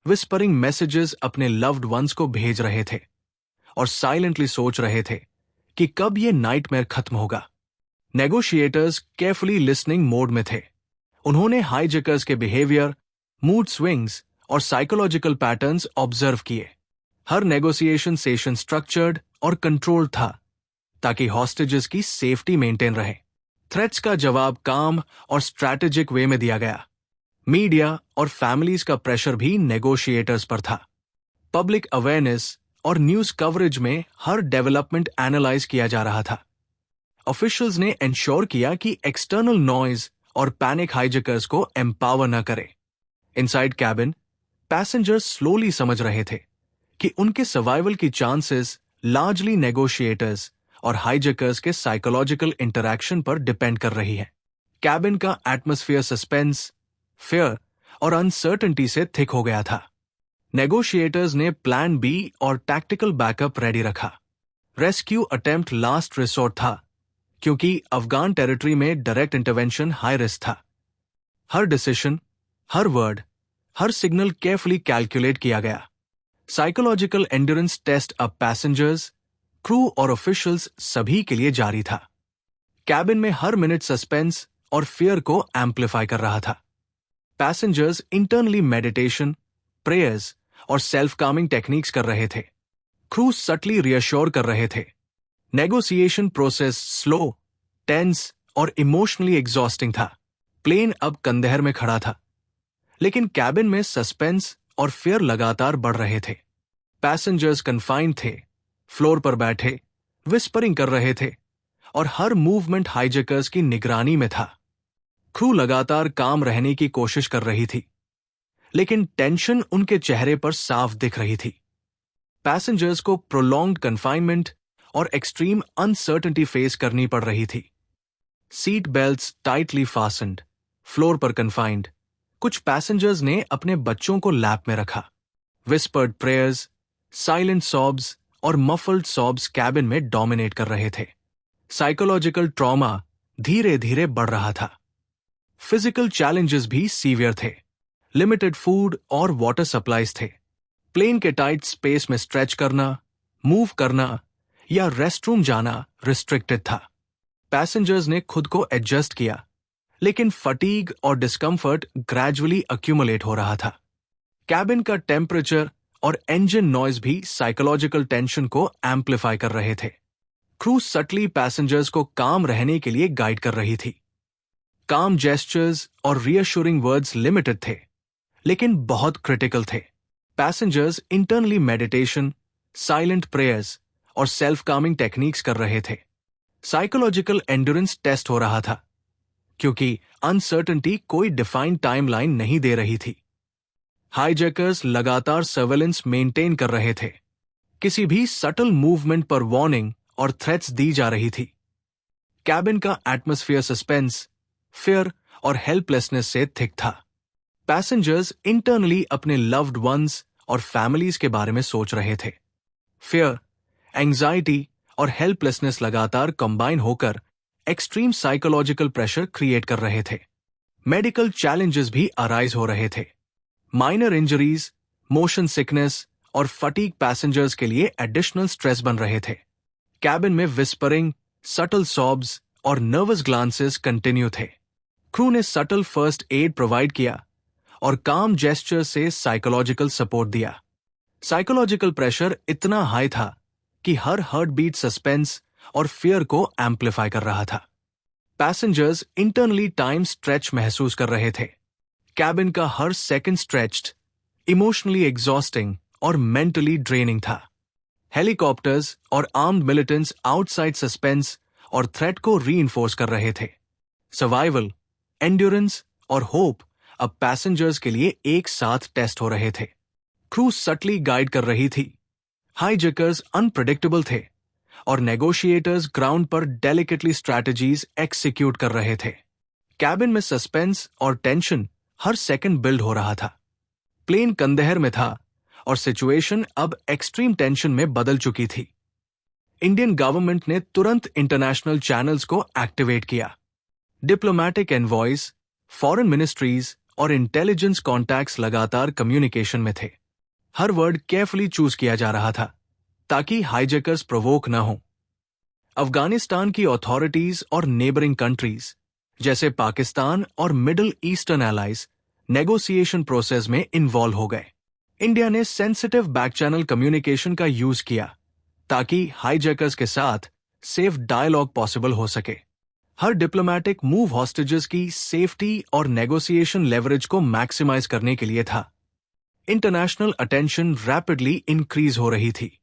विस्परिंग मैसेजेस अपने लव्ड वंस को भेज रहे थे और साइलेंटली सोच रहे थे कि कब ये नाइटमेयर खत्म होगा। नेगोशिएटर्स केयरफुली लिसनिंग मोड में थे। उन्होंने हाईजैकर्स के बिहेवियर, मूड स्विंग्स और साइकोलॉजिकल पैटर्न्स ऑब्जर्व किए। हर नेगोशिएशन सेशन स्ट्रक्चर्ड और कंट्रोल्ड था ताकि हॉस्टेजेस की सेफ्टी मेंटेन रहे। थ्रेट्स का जवाब काम और स्ट्रैटेजिक वे में दिया गया। मीडिया और फैमिलीज का प्रेशर भी नेगोशिएटर्स पर था। पब्लिक अवेयरनेस और न्यूज कवरेज में हर डेवलपमेंट एनालाइज किया जा रहा था। ऑफिशियल्स ने इंश्योर किया कि एक्सटर्नल नॉइज और पैनिक हाईजैकर्स को एम्पावर न करे। इनसाइड कैबिन, पैसेंजर्स स्लोली समझ रहे थे कि उनके सर्वाइवल की चांसेस लार्जली नेगोशिएटर्स और हाईजैकर्स के साइकोलॉजिकल इंटरैक्शन पर डिपेंड कर रही है। कैबिन का एटमॉस्फेयर सस्पेंस, फियर और अनसर्टेनिटी से थिक हो गया था। नेगोशिएटर्स ने प्लान बी और टैक्टिकल बैकअप रेडी रखा। रेस्क्यू अटेम्प्ट लास्ट रिसोर्ट था क्योंकि अफगान टेरिटरी में डायरेक्ट इंटरवेंशन हाई रिस्क था। हर डिसीजन, हर वर्ड, हर सिग्नल केयरफुली कैलकुलेट किया गया। साइकोलॉजिकल एंड्योरेंस टेस्ट अब पैसेंजर्स, क्रू और ऑफिशियल्स सभी के लिए जारी था। कैबिन में हर मिनट सस्पेंस और फियर को एम्पलीफाई कर रहा था। पैसेंजर्स इंटरनली मेडिटेशन, प्रेयर्स और सेल्फ कामिंग टेक्निक्स कर रहे थे। क्रू सटली रियश्योर कर रहे थे। नेगोशिएशन प्रोसेस स्लो, टेंस और इमोशनली एग्जॉस्टिंग था। प्लेन अब कंदहर में खड़ा था, लेकिन कैबिन में सस्पेंस और फियर लगातार बढ़ रहे थे। पैसेंजर्स कन्फाइंड थे, फ्लोर पर बैठे विस्परिंग कर रहे थे और हर मूवमेंट हाईजैकर्स की निगरानी में था। क्रू लगातार काम रहने की कोशिश कर रही थी, लेकिन टेंशन उनके चेहरे पर साफ दिख रही थी। पैसेंजर्स को प्रोलॉन्ग्ड कन्फाइनमेंट और एक्सट्रीम अनसर्टेनिटी फेस करनी पड़ रही थी। Seat belts tightly fastened, floor पर कन्फाइंड। कुछ पैसेंजर्स ने अपने बच्चों को लैप में रखा। विस्पर्ड प्रेयर्स, साइलेंट सॉब्स और मफल्ड सॉब्स कैबिन में डोमिनेट कर रहे थे। साइकोलॉजिकल ट्रॉमा धीरे धीरे बढ़ रहा था। फिजिकल चैलेंजेस भी सीवियर थे। लिमिटेड फूड और वाटर सप्लाईज थे। प्लेन के टाइट स्पेस में स्ट्रेच करना, मूव करना या रेस्टरूम जाना रिस्ट्रिक्टेड था। पैसेंजर्स ने खुद को एडजस्ट किया, लेकिन फटीग और डिस्कम्फर्ट ग्रेजुअली अक्यूमुलेट हो रहा था। कैबिन का टेम्परेचर और इंजन नॉइज भी साइकोलॉजिकल टेंशन को एम्पलीफाई कर रहे थे। क्रू सटली पैसेंजर्स को काम रहने के लिए गाइड कर रही थी। काम जेस्चर्स और रीअश्योरिंग वर्ड्स लिमिटेड थे, लेकिन बहुत क्रिटिकल थे। Passengers internally meditation, silent prayers और सेल्फ कामिंग टेक्निक्स कर रहे थे। साइकोलॉजिकल एंड्योरेंस टेस्ट हो रहा था, क्योंकि अनसर्टेनिटी कोई डिफाइंड टाइमलाइन नहीं दे रही थी। हाईजैकर्स लगातार सर्वेलेंस मेंटेन कर रहे थे। किसी भी सटल मूवमेंट पर वार्निंग और थ्रेट्स दी जा रही थी। कैबिन का एटमॉस्फेयर सस्पेंस, फियर और हेल्पलेसनेस से थिक था। पैसेंजर्स इंटरनली अपने लव्ड वंस और फैमिलीज के बारे में सोच रहे थे। फियर, एंजाइटी और हेल्पलेसनेस लगातार कंबाइन होकर एक्सट्रीम साइकोलॉजिकल प्रेशर क्रिएट कर रहे थे। मेडिकल चैलेंजेस भी अराइज हो रहे थे। माइनर इंजरीज, मोशन सिकनेस और फटीग पैसेंजर्स के लिए एडिशनल स्ट्रेस बन रहे थे। कैबिन में विस्परिंग, सटल सॉब्स और नर्वस ग्लांसेस कंटिन्यू थे। क्रू ने सटल फर्स्ट एड प्रोवाइड किया और काम जेस्चर से साइकोलॉजिकल सपोर्ट दिया। साइकोलॉजिकल प्रेशर इतना हाई था कि हर हार्ट बीट सस्पेंस और फियर को एम्पलीफाई कर रहा था। पैसेंजर्स इंटरनली टाइम स्ट्रेच महसूस कर रहे थे। कैबिन का हर सेकंड स्ट्रेच्ड, इमोशनली एग्जॉस्टिंग और मेंटली ड्रेनिंग था। हेलीकॉप्टर्स और आर्म्ड मिलिटेंट्स आउटसाइड सस्पेंस और थ्रेट को रीइंफोर्स कर रहे थे। सर्वाइवल, एंड्योरेंस और होप अब पैसेंजर्स के लिए एक साथ टेस्ट हो रहे थे। क्रू सटली गाइड कर रही थी। हाईजैकर्स अनप्रेडिक्टेबल थे और नेगोशिएटर्स ग्राउंड पर डेलिकेटली स्ट्रैटेजीज एक्सिक्यूट कर रहे थे। कैबिन में सस्पेंस और टेंशन हर सेकंड बिल्ड हो रहा था। प्लेन कंदेहर में था और सिचुएशन अब एक्सट्रीम टेंशन में बदल चुकी थी। इंडियन गवर्नमेंट ने तुरंत इंटरनेशनल चैनल्स को एक्टिवेट किया। डिप्लोमैटिक एनवॉयज, फॉरेन मिनिस्ट्रीज और इंटेलिजेंस कॉन्टैक्ट्स लगातार कम्युनिकेशन में थे। हर वर्ड केयरफुली चूज किया जा रहा था ताकि हाईजैकर्स प्रोवोक न हो। अफगानिस्तान की अथॉरिटीज और नेबरिंग कंट्रीज जैसे पाकिस्तान और middle eastern allies negotiation process में इन्वॉल्व हो गए। इंडिया ने सेंसिटिव बैक चैनल कम्युनिकेशन का यूज किया ताकि हाईजैकर्स के साथ सेफ डायलॉग पॉसिबल हो सके। हर डिप्लोमैटिक मूव हॉस्टेजेस की सेफ्टी और नेगोशिएशन लेवरेज को मैक्सिमाइज करने के लिए था। इंटरनेशनल अटेंशन रैपिडली इंक्रीज हो रही थी।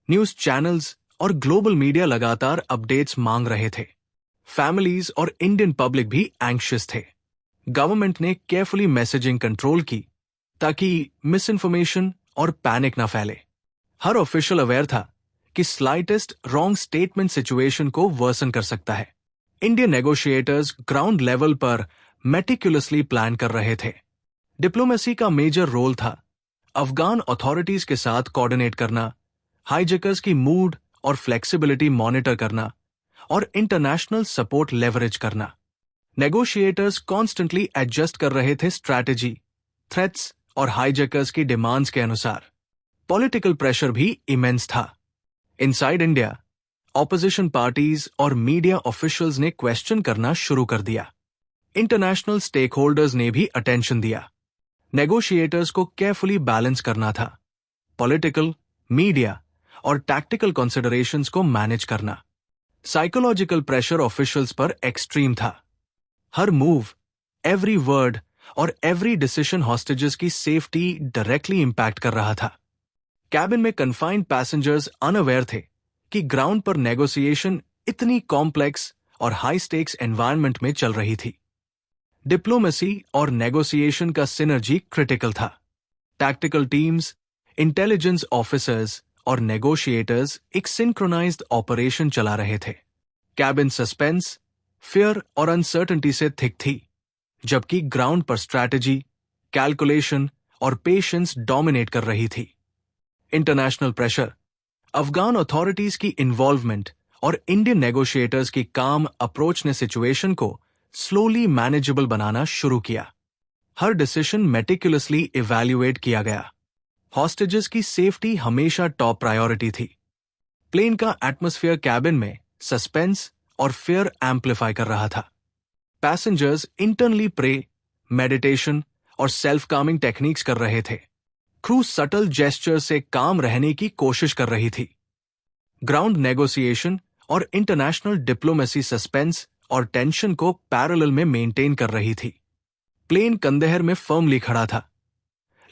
न्यूज चैनल्स और ग्लोबल मीडिया लगातार अपडेट्स मांग रहे थे। फैमिलीज और इंडियन पब्लिक भी एंग्शियस थे। गवर्नमेंट ने केयरफुली मैसेजिंग कंट्रोल की ताकि मिस इन्फॉर्मेशन और पैनिक न फैले। हर ऑफिशियल अवेयर था कि स्लाइटेस्ट रॉन्ग स्टेटमेंट सिचुएशन को वर्सन कर सकता है। इंडियन नेगोशिएटर्स ग्राउंड लेवल पर मेटिकुलसली प्लान कर रहे थे। डिप्लोमेसी का मेजर रोल था अफगान अथॉरिटीज के साथ कोऑर्डिनेट करना, हाईजैकर्स की मूड और फ्लेक्सिबिलिटी मॉनिटर करना और इंटरनेशनल सपोर्ट लेवरेज करना। नेगोशिएटर्स कॉन्स्टेंटली एडजस्ट कर रहे थे स्ट्रैटेजी, थ्रेट्स और हाईजैकर्स की डिमांड्स के अनुसार। पॉलिटिकल प्रेशर भी इमेंस था। इनसाइड इंडिया, ऑपोजिशन पार्टीज और मीडिया ऑफिशियल्स ने क्वेश्चन करना शुरू कर दिया। इंटरनेशनल स्टेक होल्डर्स ने भी अटेंशन दिया। नेगोशिएटर्स को केयरफुली बैलेंस करना था, पॉलिटिकल, मीडिया और टैक्टिकल कंसिडरेशंस को मैनेज करना। साइकोलॉजिकल प्रेशर ऑफिशियल्स पर एक्सट्रीम था। हर मूव, एवरी वर्ड और एवरी डिसीजन हॉस्टेजेस की सेफ्टी डायरेक्टली इंपैक्ट कर रहा था। कैबिन में कन्फाइंड पैसेंजर्स अनअवेयर थे कि ग्राउंड पर नेगोशिएशन इतनी कॉम्प्लेक्स और हाई स्टेक्स एनवायरनमेंट में चल रही थी। डिप्लोमेसी और नेगोशिएशन का सिनर्जी क्रिटिकल था। टैक्टिकल टीम्स, इंटेलिजेंस ऑफिसर्स और नेगोशिएटर्स एक सिंक्रोनाइज्ड ऑपरेशन चला रहे थे। कैबिन सस्पेंस, फियर और अनसर्टेनिटी से थिक थी, जबकि ग्राउंड पर स्ट्रैटेजी, कैलकुलेशन और पेशेंस डोमिनेट कर रही थी। इंटरनेशनल प्रेशर, अफगान अथॉरिटीज की इन्वॉल्वमेंट और इंडियन नेगोशिएटर्स की काम अप्रोच ने सिचुएशन को स्लोली मैनेजेबल बनाना शुरू किया। हर डिसीजन मेटिकुलसली इवैल्यूएट किया गया। हॉस्टेजेस की सेफ्टी हमेशा टॉप प्रायोरिटी थी। प्लेन का एटमॉस्फेयर कैबिन में सस्पेंस और फियर एम्पलीफाई कर रहा था। पैसेंजर्स इंटरनली प्रे, मेडिटेशन और सेल्फ कामिंग टेक्निक्स कर रहे थे। क्रू सटल जेस्चर से काम रहने की कोशिश कर रही थी। ग्राउंड नेगोशिएशन और इंटरनेशनल डिप्लोमेसी सस्पेंस और टेंशन को पैरेलल में मेंटेन कर रही थी। प्लेन कंदेहर में फर्मली खड़ा था,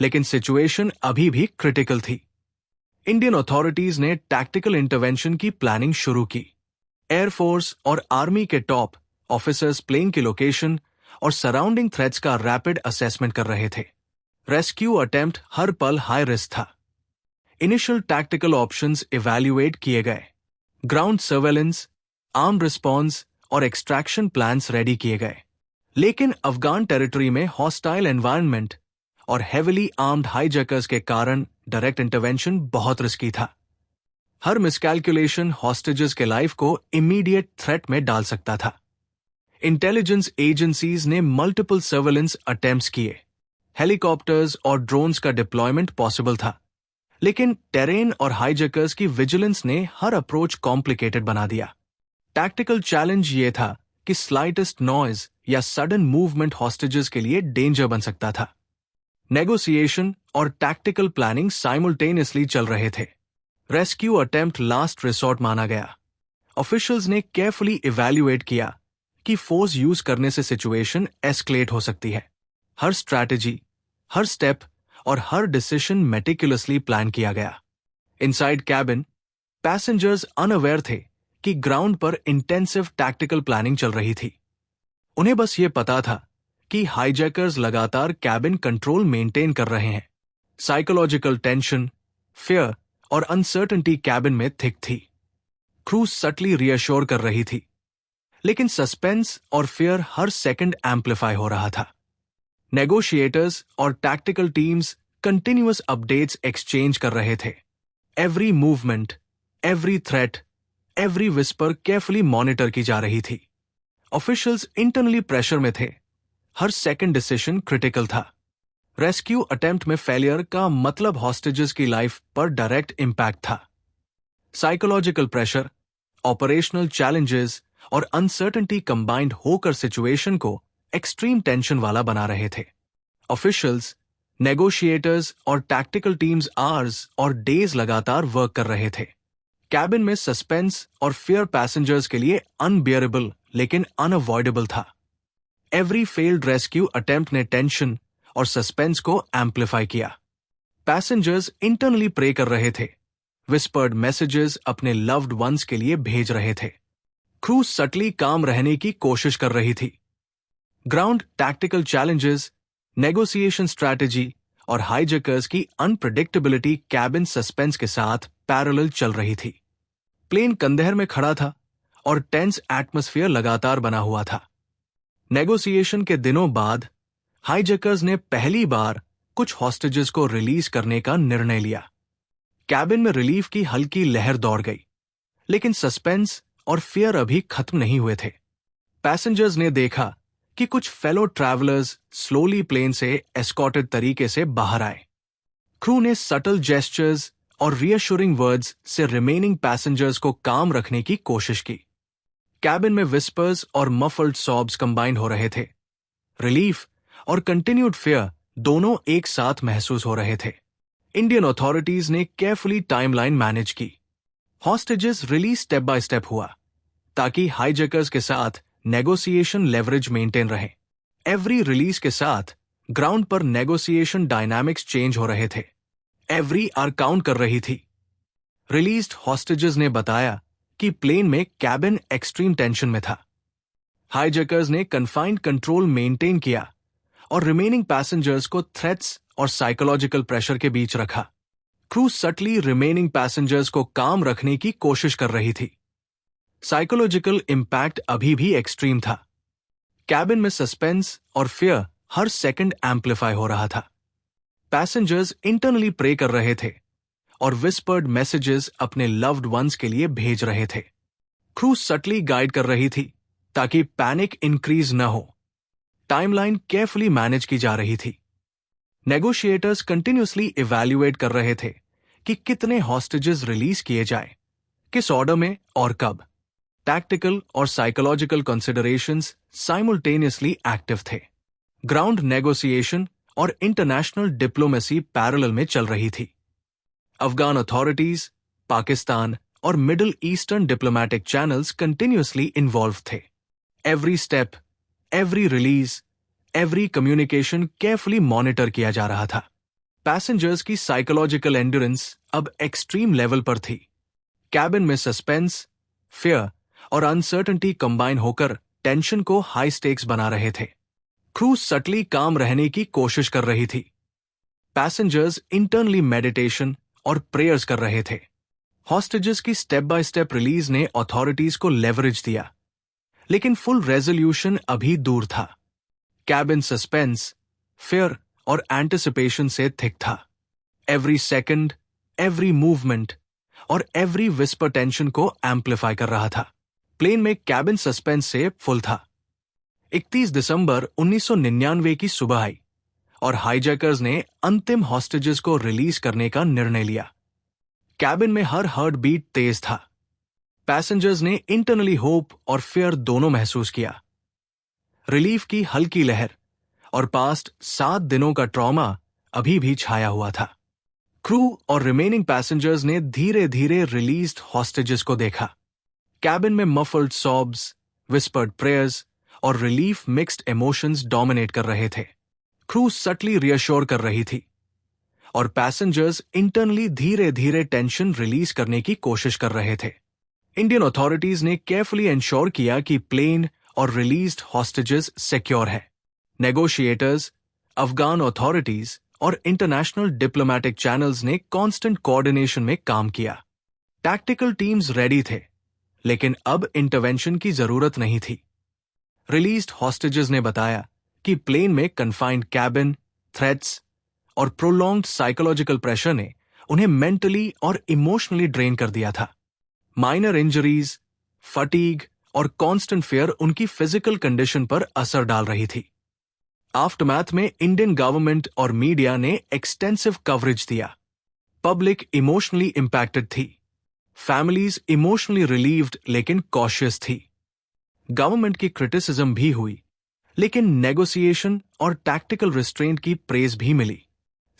लेकिन सिचुएशन अभी भी क्रिटिकल थी। इंडियन अथॉरिटीज ने टैक्टिकल इंटरवेंशन की प्लानिंग शुरू की। एयरफोर्स और आर्मी के टॉप ऑफिसर्स प्लेन की लोकेशन और सराउंडिंग थ्रेट्स का रैपिड असेसमेंट कर रहे थे। रेस्क्यू अटेम्प्ट हर पल हाई रिस्क था। इनिशियल टैक्टिकल ऑप्शंस इवैल्यूएट किए गए, ग्राउंड सर्वेलेंस, आर्म रिस्पॉन्स और एक्सट्रैक्शन प्लान्स रेडी किए गए। लेकिन अफगान टेरिटरी में हॉस्टाइल एनवायरनमेंट और हेविली आर्म्ड हाईजैकर्स के कारण डायरेक्ट इंटरवेंशन बहुत रिस्की था। हर मिसकैलकुलेशन हॉस्टेजेस के लाइफ को इमीडिएट थ्रेट में डाल सकता था। इंटेलिजेंस एजेंसीज ने मल्टीपल सर्वेलेंस अटेम्प्ट्स किए, हेलीकॉप्टर्स और ड्रोन्स का डिप्लॉयमेंट पॉसिबल था, लेकिन टेरेन और हाईजैकर्स की विजिलेंस ने हर अप्रोच कॉम्प्लिकेटेड बना दिया। टैक्टिकल चैलेंज ये था कि स्लाइटेस्ट नॉइज या सडन मूवमेंट हॉस्टेजेस के लिए डेंजर बन सकता था। नेगोशिएशन और टैक्टिकल प्लानिंग साइमल्टेनियसली चल रहे थे। रेस्क्यू अटेम्प्ट लास्ट रिसोर्ट माना गया। ऑफिशियल्स ने केयरफुली इवैल्यूएट किया कि फोर्स यूज करने से सिचुएशन एस्केलेट हो सकती है। हर स्ट्रैटेजी, हर स्टेप और हर डिसीजन मेटिकुलसली प्लान किया गया। इनसाइड कैबिन, पैसेंजर्स अनअवेयर थे कि ग्राउंड पर इंटेंसिव टैक्टिकल प्लानिंग चल रही थी। उन्हें बस ये पता था कि हाईजैकर्स लगातार कैबिन कंट्रोल मेंटेन कर रहे हैं। साइकोलॉजिकल टेंशन, फियर और अनसर्टेनिटी कैबिन में थिक थी। क्रू सटली रियश्योर कर रही थी, लेकिन सस्पेंस और फियर हर सेकंड एम्पलीफाई हो रहा था। नेगोशिएटर्स और tactical teams continuous updates exchange कर रहे थे। Every movement, every threat, every whisper carefully monitor की जा रही थी। ऑफिशियल्स इंटरनली प्रेशर में थे। हर सेकंड डिसीजन क्रिटिकल था। रेस्क्यू अटेम्प्ट में फेलियर का मतलब हॉस्टेजेस की लाइफ पर डायरेक्ट इंपैक्ट था। साइकोलॉजिकल प्रेशर, ऑपरेशनल चैलेंजेस और अनसर्टेनिटी कंबाइंड होकर सिचुएशन को एक्सट्रीम टेंशन वाला बना रहे थे। ऑफिशियल्स, नेगोशिएटर्स और टैक्टिकल टीम्स आवर्स और डेज लगातार वर्क कर रहे थे। कैबिन में सस्पेंस और फियर पैसेंजर्स के लिए अनबियरेबल लेकिन अनअवॉइडेबल था। एवरी फेल्ड रेस्क्यू अटेम्प्ट ने टेंशन और सस्पेंस को एम्पलीफाई किया। पैसेंजर्स इंटरनली प्रे कर रहे थे, विस्पर्ड मैसेजेस अपने लव्ड वंस के लिए भेज रहे थे। क्रू सटली काम रहने की कोशिश कर रही थी। Ground tactical challenges, negotiation strategy और हाईजैकर्स की अनप्रेडिक्टेबिलिटी कैबिन सस्पेंस के साथ पैरेलल चल रही थी। प्लेन कंदेहर में खड़ा था और टेंस एटमॉस्फेयर लगातार बना हुआ था। नेगोशिएशन के दिनों बाद हाईजैकर्स ने पहली बार कुछ हॉस्टेजेस को रिलीज करने का निर्णय लिया। कैबिन में रिलीफ की हल्की लहर दौड़ गई, लेकिन सस्पेंस और फियर अभी खत्म नहीं हुए थे। पैसेंजर्स ने देखा कि कुछ फेलो ट्रैवलर्स स्लोली प्लेन से एस्कॉर्टेड तरीके से बाहर आए। क्रू ने सटल जेस्चर्स और रियश्योरिंग वर्ड्स से रिमेनिंग पैसेंजर्स को काम रखने की कोशिश की। कैबिन में विस्पर्स और मफल्ड सॉब्स कंबाइंड हो रहे थे। रिलीफ और कंटिन्यूड फियर दोनों एक साथ महसूस हो रहे थे। इंडियन अथॉरिटीज ने केयरफुली टाइमलाइन मैनेज की। Hostages release step by step हुआ, ताकि हाईजैकर्स के साथ नेगोशिएशन लेवरेज मेंटेन रहे। एवरी रिलीज के साथ ग्राउंड पर नेगोशिएशन डायनामिक्स चेंज हो रहे थे। एवरी आर काउंट कर रही थी। रिलीज्ड हॉस्टेजेस ने बताया कि प्लेन में कैबिन एक्सट्रीम टेंशन में था। हाईजैकर्स ने कन्फाइंड कंट्रोल मेंटेन किया और रिमेनिंग पैसेंजर्स को थ्रेट्स और साइकोलॉजिकल प्रेशर के बीच रखा। क्रू सटली रिमेनिंग पैसेंजर्स को काम रखने की कोशिश कर रही थी। साइकोलॉजिकल इंपैक्ट अभी भी एक्सट्रीम था। कैबिन में सस्पेंस और फियर हर सेकंड एम्पलीफाई हो रहा था। पैसेंजर्स इंटरनली प्रे कर रहे थे और विस्पर्ड मैसेजेस अपने लव्ड वंस के लिए भेज रहे थे। क्रू सटली गाइड कर रही थी ताकि पैनिक इंक्रीज न हो। टाइमलाइन केयरफुली मैनेज की जा रही थी। नेगोशिएटर्स कंटिन्यूअसली इवैल्यूएट कर रहे थे कि कितने हॉस्टेजेस रिलीज किए जाए, किस ऑर्डर में और कब। टैक्टिकल और साइकोलॉजिकल कंसिडरेशंस साइमल्टेनियसली एक्टिव थे। ग्राउंड नेगोशिएशन और इंटरनेशनल डिप्लोमेसी पैरेलल में चल रही थी। अफगान अथॉरिटीज, पाकिस्तान और middle eastern diplomatic channels continuously involve थे। Every step, every release, every communication carefully monitor किया जा रहा था। पैसेंजर्स की साइकोलॉजिकल एंड्योरेंस अब एक्सट्रीम लेवल पर थी। कैबिन में सस्पेंस, फियर और अनसर्टेनिटी कंबाइन होकर टेंशन को हाई स्टेक्स बना रहे थे। क्रू सटली काम रहने की कोशिश कर रही थी। पैसेंजर्स इंटरनली मेडिटेशन और प्रेयर्स कर रहे थे। हॉस्टेजेस की स्टेप बाय स्टेप रिलीज ने अथॉरिटीज को लेवरेज दिया, लेकिन फुल रेजोल्यूशन अभी दूर था। कैबिन सस्पेंस, फियर और एंटिसिपेशन से थिक था। एवरी सेकंड, एवरी मूवमेंट और एवरी विस्पर टेंशन को एम्पलीफाई कर रहा था। प्लेन में कैबिन सस्पेंस से फुल था। 31 दिसंबर 1999 की सुबह आई और हाईजैकर्स ने अंतिम हॉस्टेजेस को रिलीज करने का निर्णय लिया। कैबिन में हर हार्ट बीट तेज था। पैसेंजर्स ने इंटरनली होप और फियर दोनों महसूस किया। रिलीफ की हल्की लहर और पास्ट 7 दिनों का ट्रॉमा अभी भी छाया हुआ था। क्रू और रिमेनिंग पैसेंजर्स ने धीरे धीरे रिलीज्ड हॉस्टेजेस को देखा। कैबिन में मफल्ड सॉब्स, विस्पर्ड प्रेयर्स और रिलीफ मिक्स्ड इमोशंस डोमिनेट कर रहे थे। क्रू सटली रियश्योर कर रही थी और पैसेंजर्स इंटरनली धीरे धीरे टेंशन रिलीज करने की कोशिश कर रहे थे। इंडियन अथॉरिटीज ने केयरफुली इंश्योर किया कि प्लेन और रिलीज्ड हॉस्टेजेस सिक्योर है। नेगोशिएटर्स, अफगान अथॉरिटीज और इंटरनेशनल डिप्लोमेटिक चैनल्स ने कांस्टेंट कोऑर्डिनेशन में काम किया। टैक्टिकल टीम्स रेडी थे, लेकिन अब इंटरवेंशन की जरूरत नहीं थी। रिलीज्ड हॉस्टेजेस ने बताया कि प्लेन में कन्फाइंड कैबिन, थ्रेट्स और प्रोलॉन्ग्ड साइकोलॉजिकल प्रेशर ने उन्हें मेंटली और इमोशनली ड्रेन कर दिया था। माइनर इंजरीज, फटीग और कांस्टेंट फियर उनकी फिजिकल कंडीशन पर असर डाल रही थी। आफ्टरमैथ में इंडियन गवर्नमेंट और मीडिया ने एक्सटेंसिव कवरेज दिया। पब्लिक इमोशनली इंपैक्टेड थी। फैमिलीज इमोशनली रिलीव्ड लेकिन कॉशियस थी। गवर्नमेंट की क्रिटिसिज्म भी हुई, लेकिन नेगोशिएशन और टैक्टिकल रिस्ट्रेंट की प्रेज भी मिली।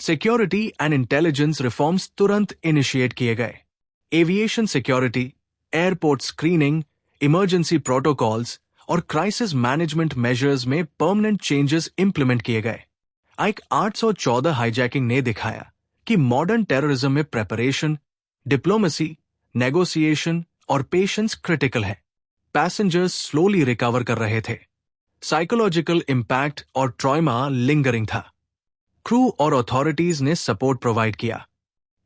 सिक्योरिटी एंड इंटेलिजेंस रिफॉर्म्स तुरंत इनिशिएट किए गए। Aviation security, airport screening, emergency protocols और क्राइसिस मैनेजमेंट मेजर्स में परमानेंट चेंजेस इंप्लीमेंट किए गए। एक 814 हाईजैकिंग ने दिखाया कि मॉडर्न टेररिज्म में प्रेपरेशन, डिप्लोमेसी, नेगोशिएशन और पेशेंस क्रिटिकल है। पैसेंजर्स स्लोली रिकवर कर रहे थे। साइकोलॉजिकल इंपैक्ट और ट्रॉमा लिंगरिंग था। क्रू और अथॉरिटीज ने सपोर्ट प्रोवाइड किया।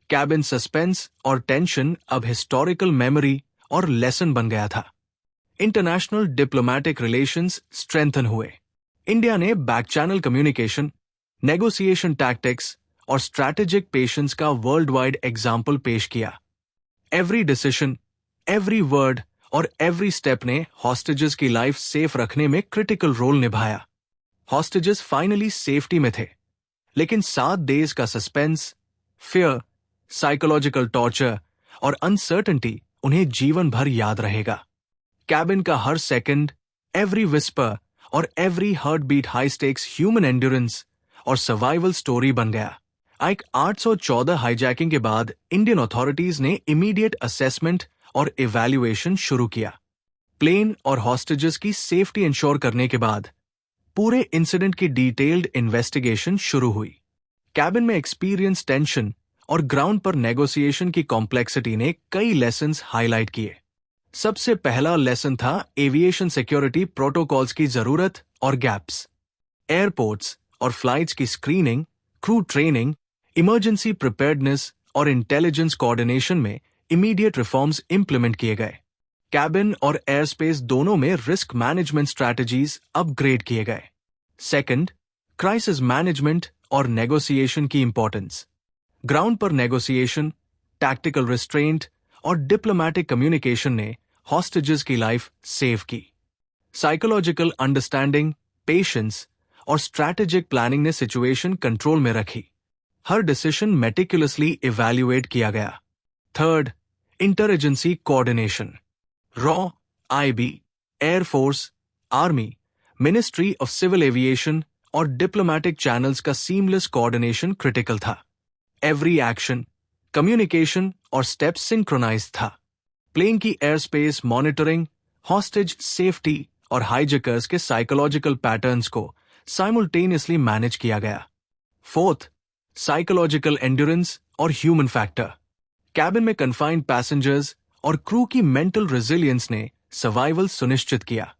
कैबिन सस्पेंस और टेंशन अब हिस्टोरिकल मेमोरी और लेसन बन गया था। इंटरनेशनल डिप्लोमेटिक रिलेशंस स्ट्रेंथन हुए। इंडिया ने back channel communication, negotiation tactics और स्ट्रैटेजिक पेशेंस का वर्ल्ड वाइड एग्जाम्पल पेश किया। एवरी डिसीजन, एवरी वर्ड और एवरी स्टेप ने हॉस्टेजेस की लाइफ सेफ रखने में क्रिटिकल रोल निभाया। हॉस्टेजेस फाइनली सेफ्टी में थे, लेकिन 7 डेज का सस्पेंस, फियर, साइकोलॉजिकल टॉर्चर और अनसर्टेनिटी उन्हें जीवन भर याद रहेगा। कैबिन का हर सेकंड, एवरी विस्पर और every heart beat high stakes human endurance और सर्वाइवल स्टोरी बन गया। एक 814 हाईजैकिंग के बाद इंडियन अथॉरिटीज ने इमीडिएट असेसमेंट और इवैल्यूएशन शुरू किया। प्लेन और हॉस्टेजेस की सेफ्टी इंश्योर करने के बाद पूरे इंसिडेंट की डिटेल्ड इन्वेस्टिगेशन शुरू हुई। कैबिन में एक्सपीरियंस, टेंशन और ग्राउंड पर नेगोशिएशन की कॉम्प्लेक्सिटी ने कई लेसन्स हाईलाइट किए। सबसे पहला लेसन था एविएशन सिक्योरिटी प्रोटोकॉल्स की जरूरत और गैप्स। एयरपोर्ट्स और फ्लाइट्स की screening, crew training, emergency preparedness और इंटेलिजेंस कोऑर्डिनेशन में इमीडिएट रिफॉर्म्स इंप्लीमेंट किए गए। कैबिन और एयर स्पेस दोनों में रिस्क मैनेजमेंट स्ट्रैटेजीज अपग्रेड किए गए। सेकंड, क्राइसिस मैनेजमेंट और नेगोशिएशन की इंपॉर्टेंस। ग्राउंड पर नेगोशिएशन, टैक्टिकल रिस्ट्रेंट और डिप्लोमेटिक कम्युनिकेशन ने हॉस्टेजेस की लाइफ सेव की। साइकोलॉजिकल अंडरस्टैंडिंग, पेशेंस और स्ट्रैटेजिक प्लानिंग ने सिचुएशन कंट्रोल में रखी। हर डिसीजन मेटिकुलसली इवैल्यूएट किया गया। Third, interagency coordination. रॉ, IB, air force, army, ministry of civil aviation और डिप्लोमेटिक चैनल्स का सीमलेस कोऑर्डिनेशन क्रिटिकल था। एवरी एक्शन, कम्युनिकेशन और स्टेप सिंक्रोनाइज था। प्लेन की air space monitoring, hostage safety और हाईजैकर्स के साइकोलॉजिकल पैटर्न्स को साइमल्टेनियसली मैनेज किया गया। फोर्थ, साइकोलॉजिकल एंड्योरेंस और ह्यूमन फैक्टर। कैबिन में कन्फाइंड पैसेंजर्स और क्रू की मेंटल रेजिलियंस ने सर्वाइवल सुनिश्चित किया।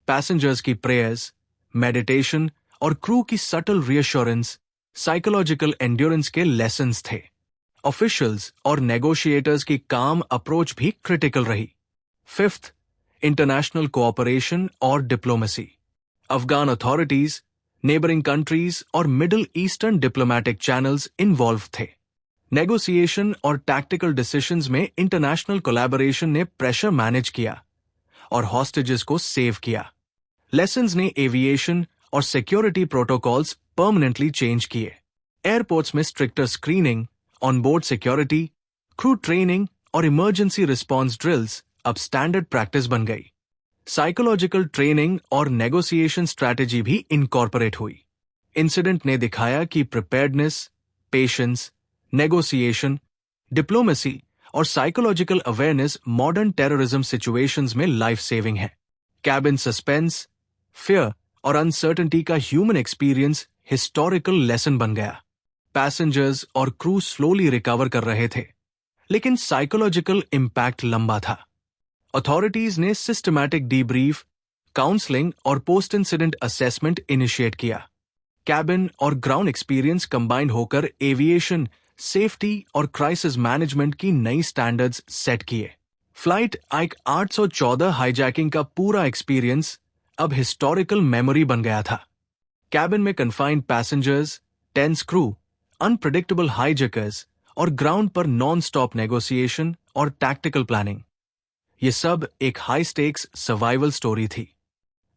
पैसेंजर्स की प्रेयर्स, मेडिटेशन और क्रू की सटल रीअश्योरेंस साइकोलॉजिकल एंड्योरेंस के लेसन्स थे। ऑफिशियल्स और नेगोशिएटर्स की काम अप्रोच भी क्रिटिकल रही। फिफ्थ, इंटरनेशनल कोऑपरेशन और diplomacy. Afghan authorities, neighbouring countries और middle eastern diplomatic channels involve थे। नेगोशिएशन और टैक्टिकल डिसीजंस में इंटरनेशनल कोलैबोरेशन ने प्रेशर मैनेज किया और हॉस्टेजेस को सेव किया। लेसन्स ने एविएशन और सिक्योरिटी प्रोटोकॉल्स परमानेंटली चेंज किए। एयरपोर्ट्स में stricter screening, onboard security, crew training और इमरजेंसी रिस्पॉन्स ड्रिल्स अब स्टैंडर्ड प्रैक्टिस बन गई। साइकोलॉजिकल ट्रेनिंग और नेगोशिएशन स्ट्रैटेजी भी इनकॉर्पोरेट हुई। इंसिडेंट ने दिखाया कि प्रिपेयर्डनेस, पेशेंस, नेगोशिएशन, डिप्लोमेसी और psychological awareness modern terrorism situations में लाइफ सेविंग है। कैबिन सस्पेंस, फियर और अनसर्टेनिटी का ह्यूमन एक्सपीरियंस हिस्टोरिकल लेसन बन गया। पैसेंजर्स और क्रू स्लोली रिकवर कर रहे थे, लेकिन साइकोलॉजिकल इंपैक्ट लंबा था। अथॉरिटीज ने सिस्टमैटिक डीब्रीफ, काउंसलिंग और पोस्ट इंसिडेंट असेसमेंट इनिशिएट किया। कैबिन और ग्राउंड एक्सपीरियंस कंबाइंड होकर एविएशन, सेफ्टी और क्राइसिस मैनेजमेंट की नई स्टैंडर्ड्स सेट किए। फ्लाइट आइक 814 हाईजैकिंग का पूरा एक्सपीरियंस अब हिस्टोरिकल मेमोरी बन गया था। कैबिन में confined passengers, tense crew, unpredictable hijackers और ग्राउंड पर नॉन स्टॉप नेगोशिएशन और टैक्टिकल प्लानिंग, ये सब एक हाई स्टेक्स सर्वाइवल स्टोरी थी।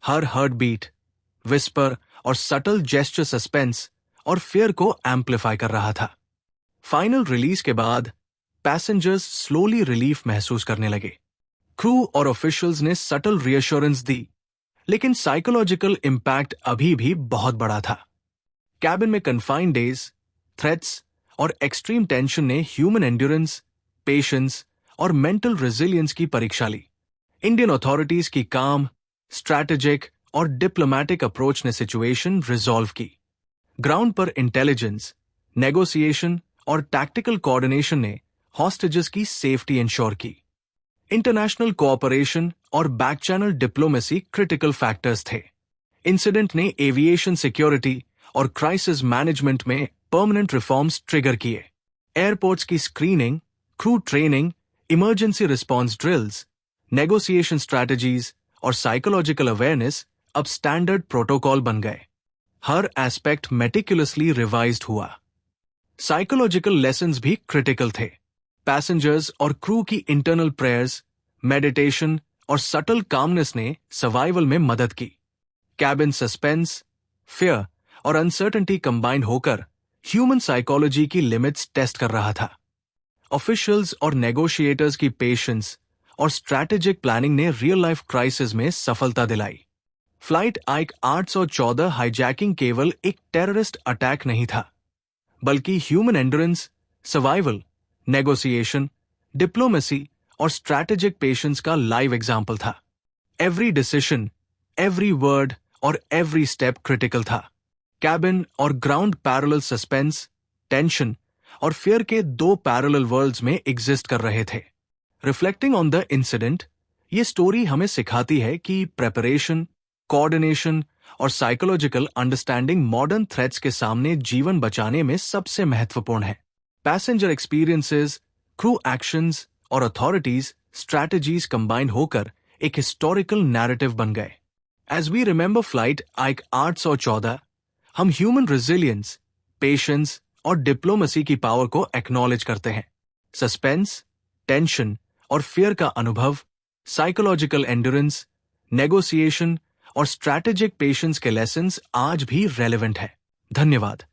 हर हार्ट बीट, विस्पर और सटल जेस्चर सस्पेंस और फियर को एम्पलीफाई कर रहा था। फाइनल रिलीज के बाद पैसेंजर्स स्लोली रिलीफ महसूस करने लगे। क्रू और ऑफिशियल्स ने सटल रीअश्योरेंस दी, लेकिन साइकोलॉजिकल इंपैक्ट अभी भी बहुत बड़ा था। कैबिन में कन्फाइंड डेज, थ्रेट्स और एक्सट्रीम टेंशन ने ह्यूमन एंड्योरेंस, पेशेंस और मेंटल रेजिलियंस की परीक्षा ली। इंडियन अथॉरिटीज की काम, स्ट्रैटेजिक और डिप्लोमैटिक अप्रोच ने सिचुएशन रिजॉल्व की। ग्राउंड पर इंटेलिजेंस, नेगोशिएशन और टैक्टिकल कोऑर्डिनेशन ने हॉस्टेजेस की सेफ्टी इंश्योर की। इंटरनेशनल कोऑपरेशन और back channel diplomacy critical factors थे। इंसिडेंट ने एविएशन सिक्योरिटी और क्राइसिस मैनेजमेंट में परमानेंट रिफॉर्म्स ट्रिगर किए। एयरपोर्ट्स की screening, crew training, emergency response drills, negotiation strategies और साइकोलॉजिकल अवेयरनेस अब स्टैंडर्ड प्रोटोकॉल बन गए। हर एस्पेक्ट मेटिकुलसली रिवाइज्ड हुआ। साइकोलॉजिकल लेसन्स भी क्रिटिकल थे। पैसेंजर्स और क्रू की इंटरनल प्रेयर्स, मेडिटेशन और सटल कामनेस ने सर्वाइवल में मदद की। कैबिन सस्पेंस, फियर और अनसर्टेनिटी कंबाइंड होकर ह्यूमन साइकोलॉजी की लिमिट्स टेस्ट कर रहा था। ऑफिशियल्स और नेगोशिएटर्स की पेशेंस और स्ट्रैटेजिक प्लानिंग ने रियल लाइफ क्राइसिस में सफलता दिलाई। फ्लाइट आइक 814 हाईजैकिंग केवल एक टेररिस्ट अटैक नहीं था, बल्कि human endurance, survival, negotiation, diplomacy और स्ट्रैटेजिक पेशेंस का लाइव एग्जाम्पल था। एवरी डिसीजन, एवरी वर्ड और एवरी स्टेप क्रिटिकल था। कैबिन और ग्राउंड पैरेलल सस्पेंस, टेंशन और फियर के दो पैरेलल वर्ल्ड्स में एग्जिस्ट कर रहे थे। रिफ्लेक्टिंग ऑन द इंसिडेंट, ये स्टोरी हमें सिखाती है कि प्रेपरेशन, कोऑर्डिनेशन और साइकोलॉजिकल अंडरस्टैंडिंग मॉडर्न थ्रेट्स के सामने जीवन बचाने में सबसे महत्वपूर्ण है। पैसेंजर एक्सपीरियंसेस, क्रू एक्शंस और अथॉरिटीज स्ट्रैटेजीज कंबाइंड होकर एक हिस्टोरिकल नैरेटिव बन गए। एज वी रिमेंबर फ्लाइट आइक 814, हम ह्यूमन रेजिलियंस, पेशेंस और डिप्लोमेसी की पावर को एक्नॉलेज करते हैं। सस्पेंस, टेंशन और फियर का अनुभव, साइकोलॉजिकल एंड्योरेंस, नेगोशिएशन और स्ट्रैटेजिक पेशेंस के लेसन्स आज भी रेलेवेंट है। धन्यवाद।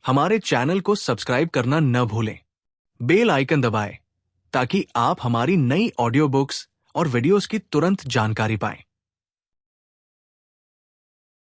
हमारे चैनल को सब्सक्राइब करना न भूलें। बेल आइकन दबाएं ताकि आप हमारी नई ऑडियो बुक्स और वीडियोस की तुरंत जानकारी पाएं।